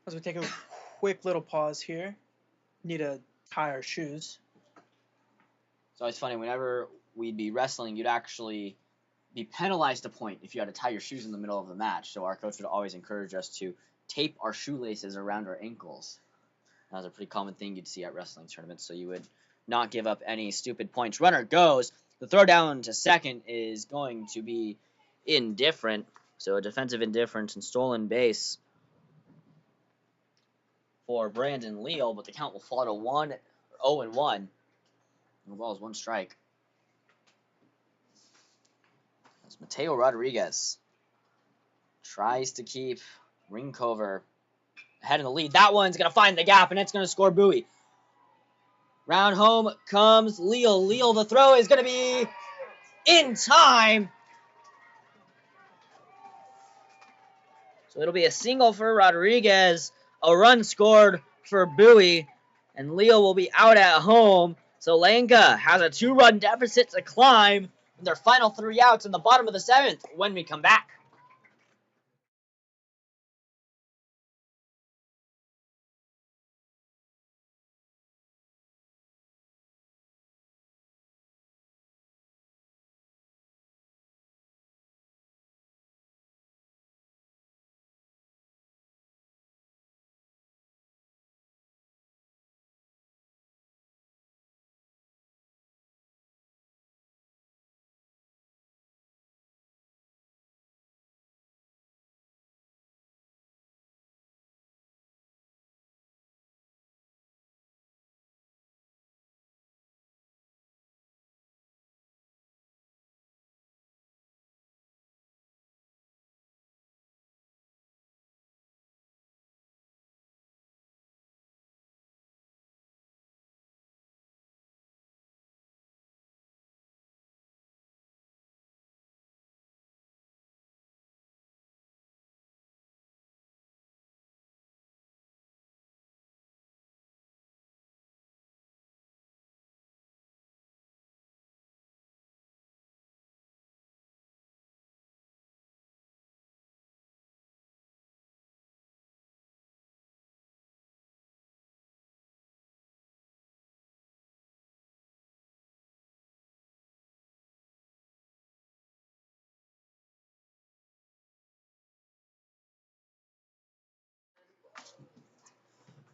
As we take a quick little pause here, need to tie our shoes. It's always funny, whenever we'd be wrestling, you'd actually be penalized a point if you had to tie your shoes in the middle of the match. So our coach would always encourage us to tape our shoelaces around our ankles. That was a pretty common thing you'd see at wrestling tournaments, so you would not give up any stupid points. Runner goes. The throw down to second is going to be indifferent. So a defensive indifference and stolen base for Brandon Leal, but the count will fall to 0-1. And the ball is 1 strike. As Mateo Rodriguez tries to keep Rincover ahead in the lead. That one's going to find the gap, and it's going to score Bowie. Round home comes Leal. Leal, the throw is going to be in time. So it'll be a single for Rodriguez, a run scored for Bowie, and Leal will be out at home. So Langka has a 2-run deficit to climb in their final 3 outs in the bottom of the 7th when we come back.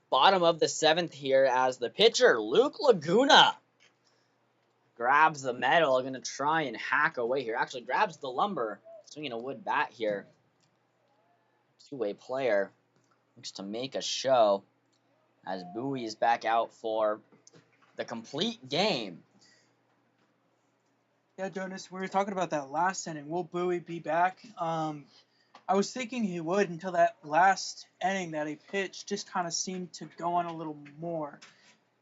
Bottom of the 7th here as the pitcher, Luke Laguna, grabs the metal, going to try and hack away here. Actually grabs the lumber, swinging a wood bat here. Two-way player looks to make a show as Bowie is back out for the complete game. Yeah, Jonas, we were talking about that last inning. Will Bowie be back? I was thinking he would until that last inning that he pitched just kind of seemed to go on a little more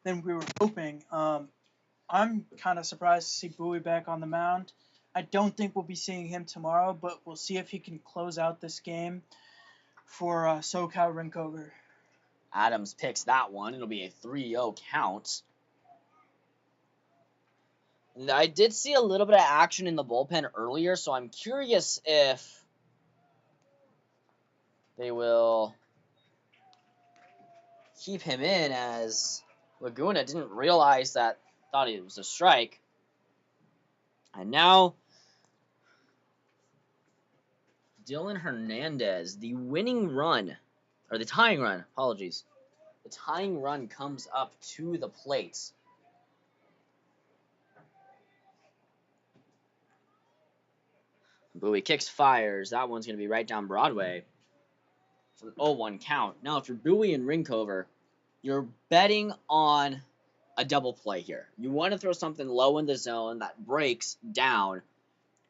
than we were hoping. I'm kind of surprised to see Bowie back on the mound. I don't think we'll be seeing him tomorrow, but we'll see if he can close out this game for SoCal Rincover. Adams picks that one. It'll be a 3-0 count. I did see a little bit of action in the bullpen earlier, so I'm curious if they will keep him in, as Laguna didn't realize that, thought it was a strike. And now Dylan Hernandez, the winning run, or the tying run, apologies. The tying run comes up to the plate. Bowie kicks, fires. That one's going to be right down Broadway. It's an 0-1 count. Now, if you're Bowie and Rincover, you're betting on a double play here. You want to throw something low in the zone that breaks down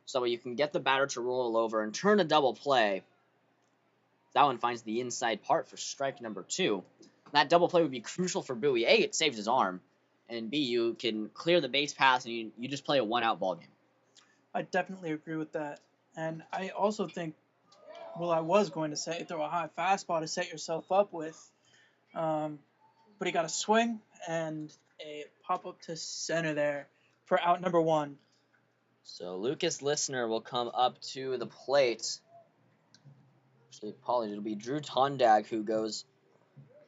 so you can get the batter to roll over and turn a double play That one finds the inside part for strike number 2. That double play would be crucial for Bowie. A, it saves his arm, and B, you can clear the base pass, and you just play a one-out ball game. I definitely agree with that. And I also think, well, I was going to say throw a high fastball to set yourself up with, but he got a swing and a pop-up to center there for out number 1. So Lucas Listener will come up to the plate. Actually, apologies, it'll be Drew Tondag who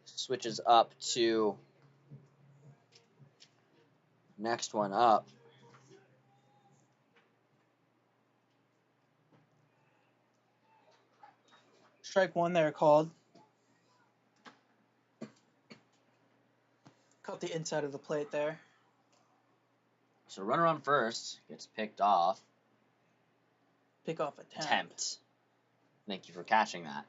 switches up to next one up. Strike 1 there called. Caught the inside of the plate there. So runner on first gets picked off. Pick off attempt. Thank you for catching that.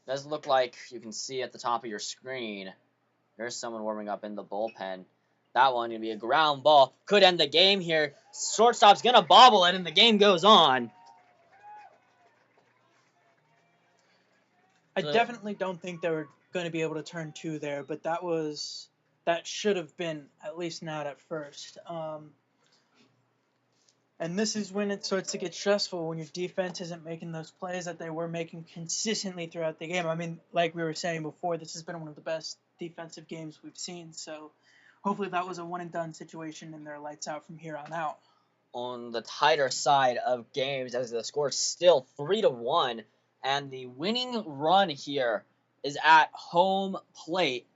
Does look like you can see at the top of your screen, there's someone warming up in the bullpen. That one going to be a ground ball. Could end the game here. Shortstop's going to bobble it, and the game goes on. I definitely don't think they were going to be able to turn 2 there, but that should have been at least an out at first. And this is when it starts to get stressful, when your defense isn't making those plays that they were making consistently throughout the game. I mean, like we were saying before, this has been one of the best defensive games we've seen. So hopefully that was a one-and-done situation and they're lights out from here on out. On the tighter side of games, as the score is still 3-1, and the winning run here is at home plate.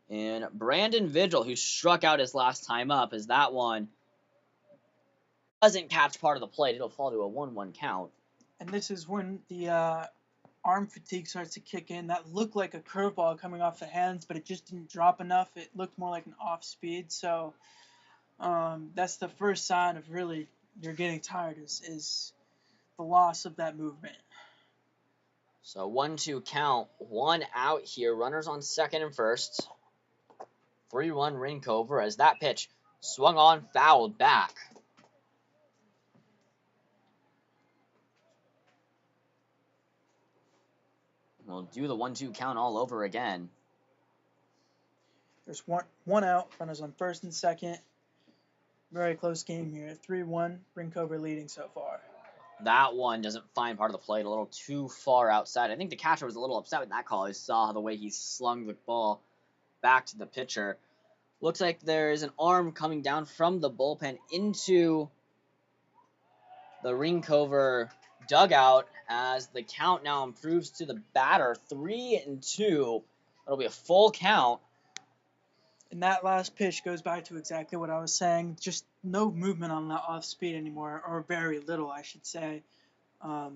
And Brandon Vigil, who struck out his last time up, as that one doesn't catch part of the plate. It'll fall to a 1-1 count. And this is when the arm fatigue starts to kick in. That looked like a curveball coming off the hands, but it just didn't drop enough. It looked more like an off speed. So that's the first sign of really you're getting tired is the loss of that movement. So 1-2 count, 1 out here. Runners on second and first. 3-1 Rincover as that pitch swung on, fouled back. We'll do the 1-2 count all over again. There's one out, runners on first and second. Very close game here. 3-1, Rincover leading so far. That one doesn't find part of the plate, a little too far outside. I think the catcher was a little upset with that call. He saw the way he slung the ball back to the pitcher. Looks like there is an arm coming down from the bullpen into the Rincover dugout as the count now improves to the batter. 3-2. It'll be a full count. And that last pitch goes back to exactly what I was saying. Just no movement on that off speed anymore, or very little, I should say. Wow.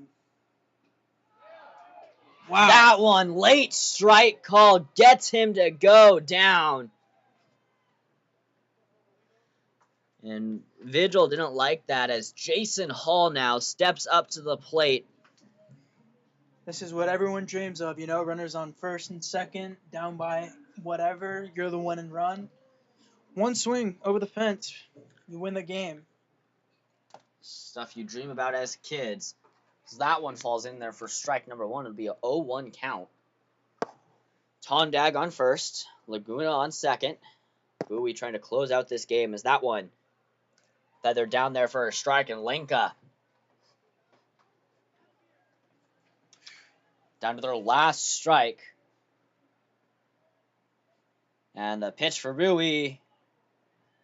That one, late strike call, gets him to go down. And Vigil didn't like that as Jason Hall now steps up to the plate. This is what everyone dreams of, runners on first and second, down by whatever, you're the one and run. One swing over the fence, you win the game. Stuff you dream about as kids. So that one falls in there for strike number 1. It'll be a 0-1 count. Tondag on first, Laguna on second. Bowie trying to close out this game as that one feathered down there for a strike, and Langka down to their last strike. And the pitch for Bowie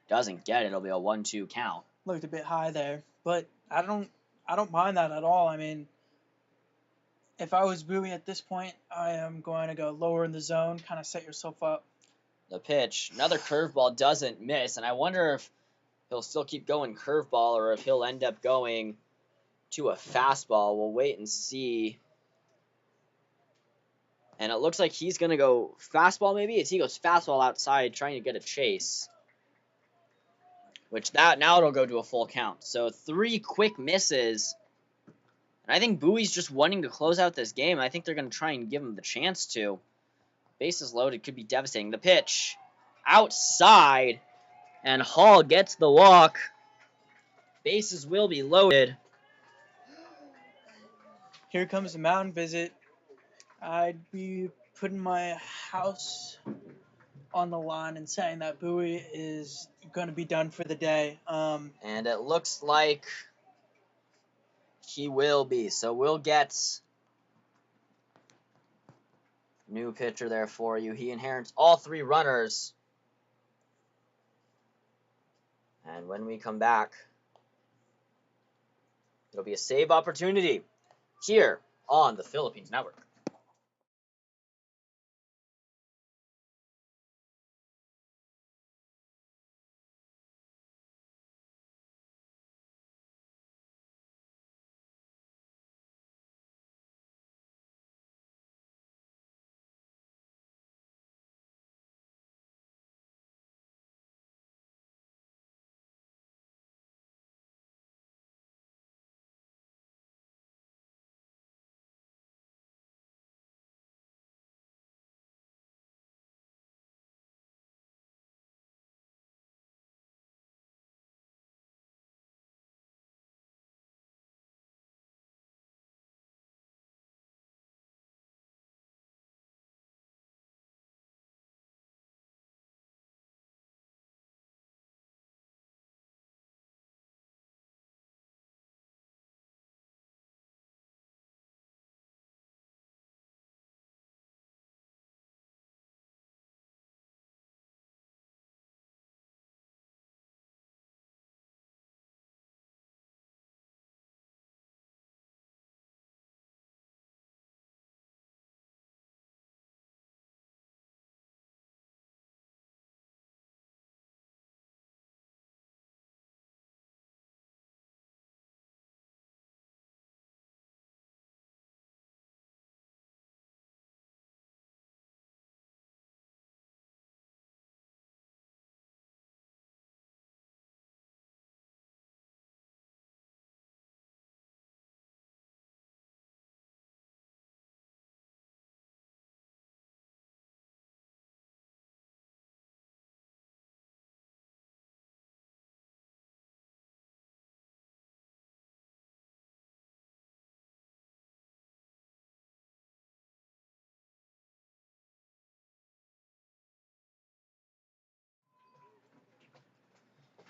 doesn't get it. It'll be a 1-2 count. Looked a bit high there, but I don't mind that at all. I mean, if I was Bowie at this point, I am going to go lower in the zone, kind of set yourself up. The pitch, another curveball, doesn't miss, and I wonder if he'll still keep going curveball or if he'll end up going to a fastball. We'll wait and see. And it looks like he's going to go fastball maybe, as he goes fastball outside trying to get a chase. Which now it'll go to a full count. So 3 quick misses. And I think Bowie's just wanting to close out this game. I think they're going to try and give him the chance to. Bases loaded, could be devastating. The pitch outside, and Hall gets the walk. Bases will be loaded. Here comes the mound visit. I'd be putting my house on the line and saying that Bowie is going to be done for the day. And it looks like he will be. So we'll get new pitcher there for you. He inherits all 3 runners. And when we come back, it'll be a save opportunity here on the Philippines Network.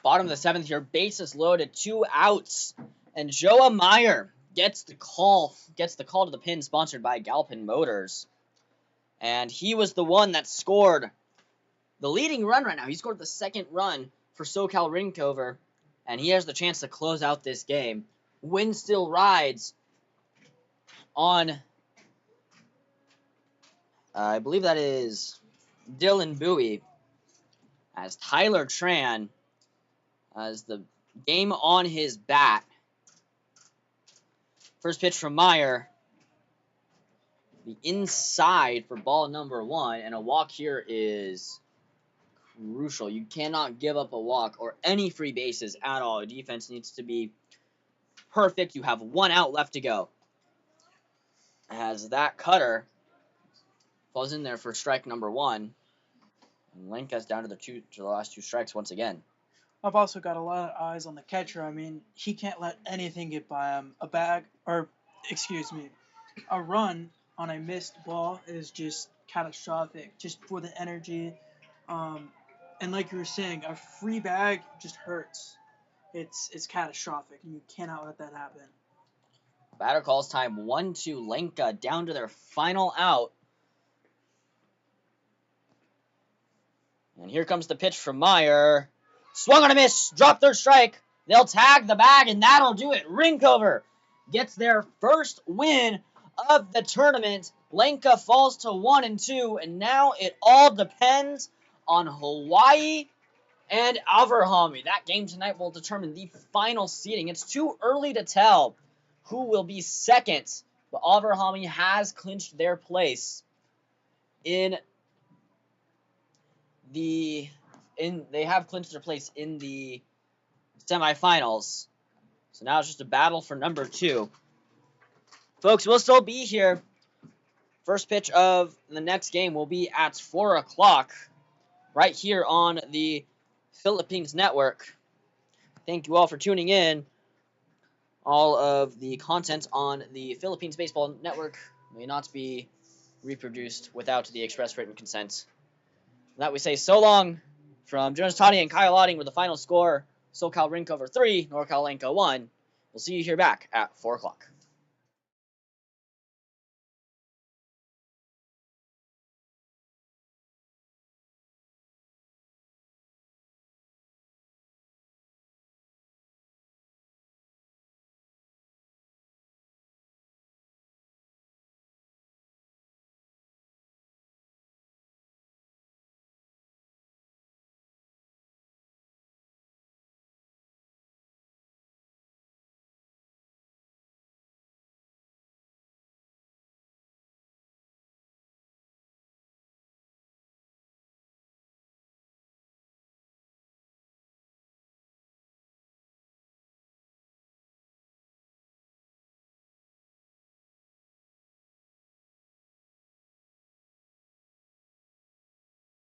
Bottom of the 7th here, bases loaded, 2 outs, and Joa Meyer gets the call to the pin, sponsored by Galpin Motors, and he was the one that scored the leading run right now. He scored the 2nd run for SoCal Rincover, and he has the chance to close out this game. Wind still rides on, I believe that is Dylan Bowie, as Tyler Tran has the game on his bat. First pitch from Meyer, the inside for ball number 1, and a walk here is crucial. You cannot give up a walk or any free bases at all. Defense needs to be perfect. You have 1 out left to go, as that cutter falls in there for strike number 1, and Langka's down to the last 2 strikes once again. I've also got a lot of eyes on the catcher. I mean, he can't let anything get by him. A run on a missed ball is just catastrophic, just for the energy. And like you were saying, a free bag just hurts. It's catastrophic, and you cannot let that happen. Batter calls time 1-2. Langka down to their final out. And here comes the pitch from Meyer. Swung on a miss. Drop 3rd strike. They'll tag the bag, and that'll do it. Rincover gets their first win of the tournament. Langka falls to 1-2, and now it all depends on Hawaii and Avrahami. That game tonight will determine the final seeding. It's too early to tell who will be second, but Avrahami has clinched their place in the semifinals. So now it's just a battle for number 2. Folks, we'll still be here. First pitch of the next game will be at 4 o'clock right here on the Philippines Network. thank you all for tuning in. All of the content on the Philippines Baseball Network may not be reproduced without the express written consent. And that we say so long from Jonas Toddy and Kyle Otting with the final score: SoCal Rincover 3, NorCal Langka 1. We'll see you here back at 4 o'clock.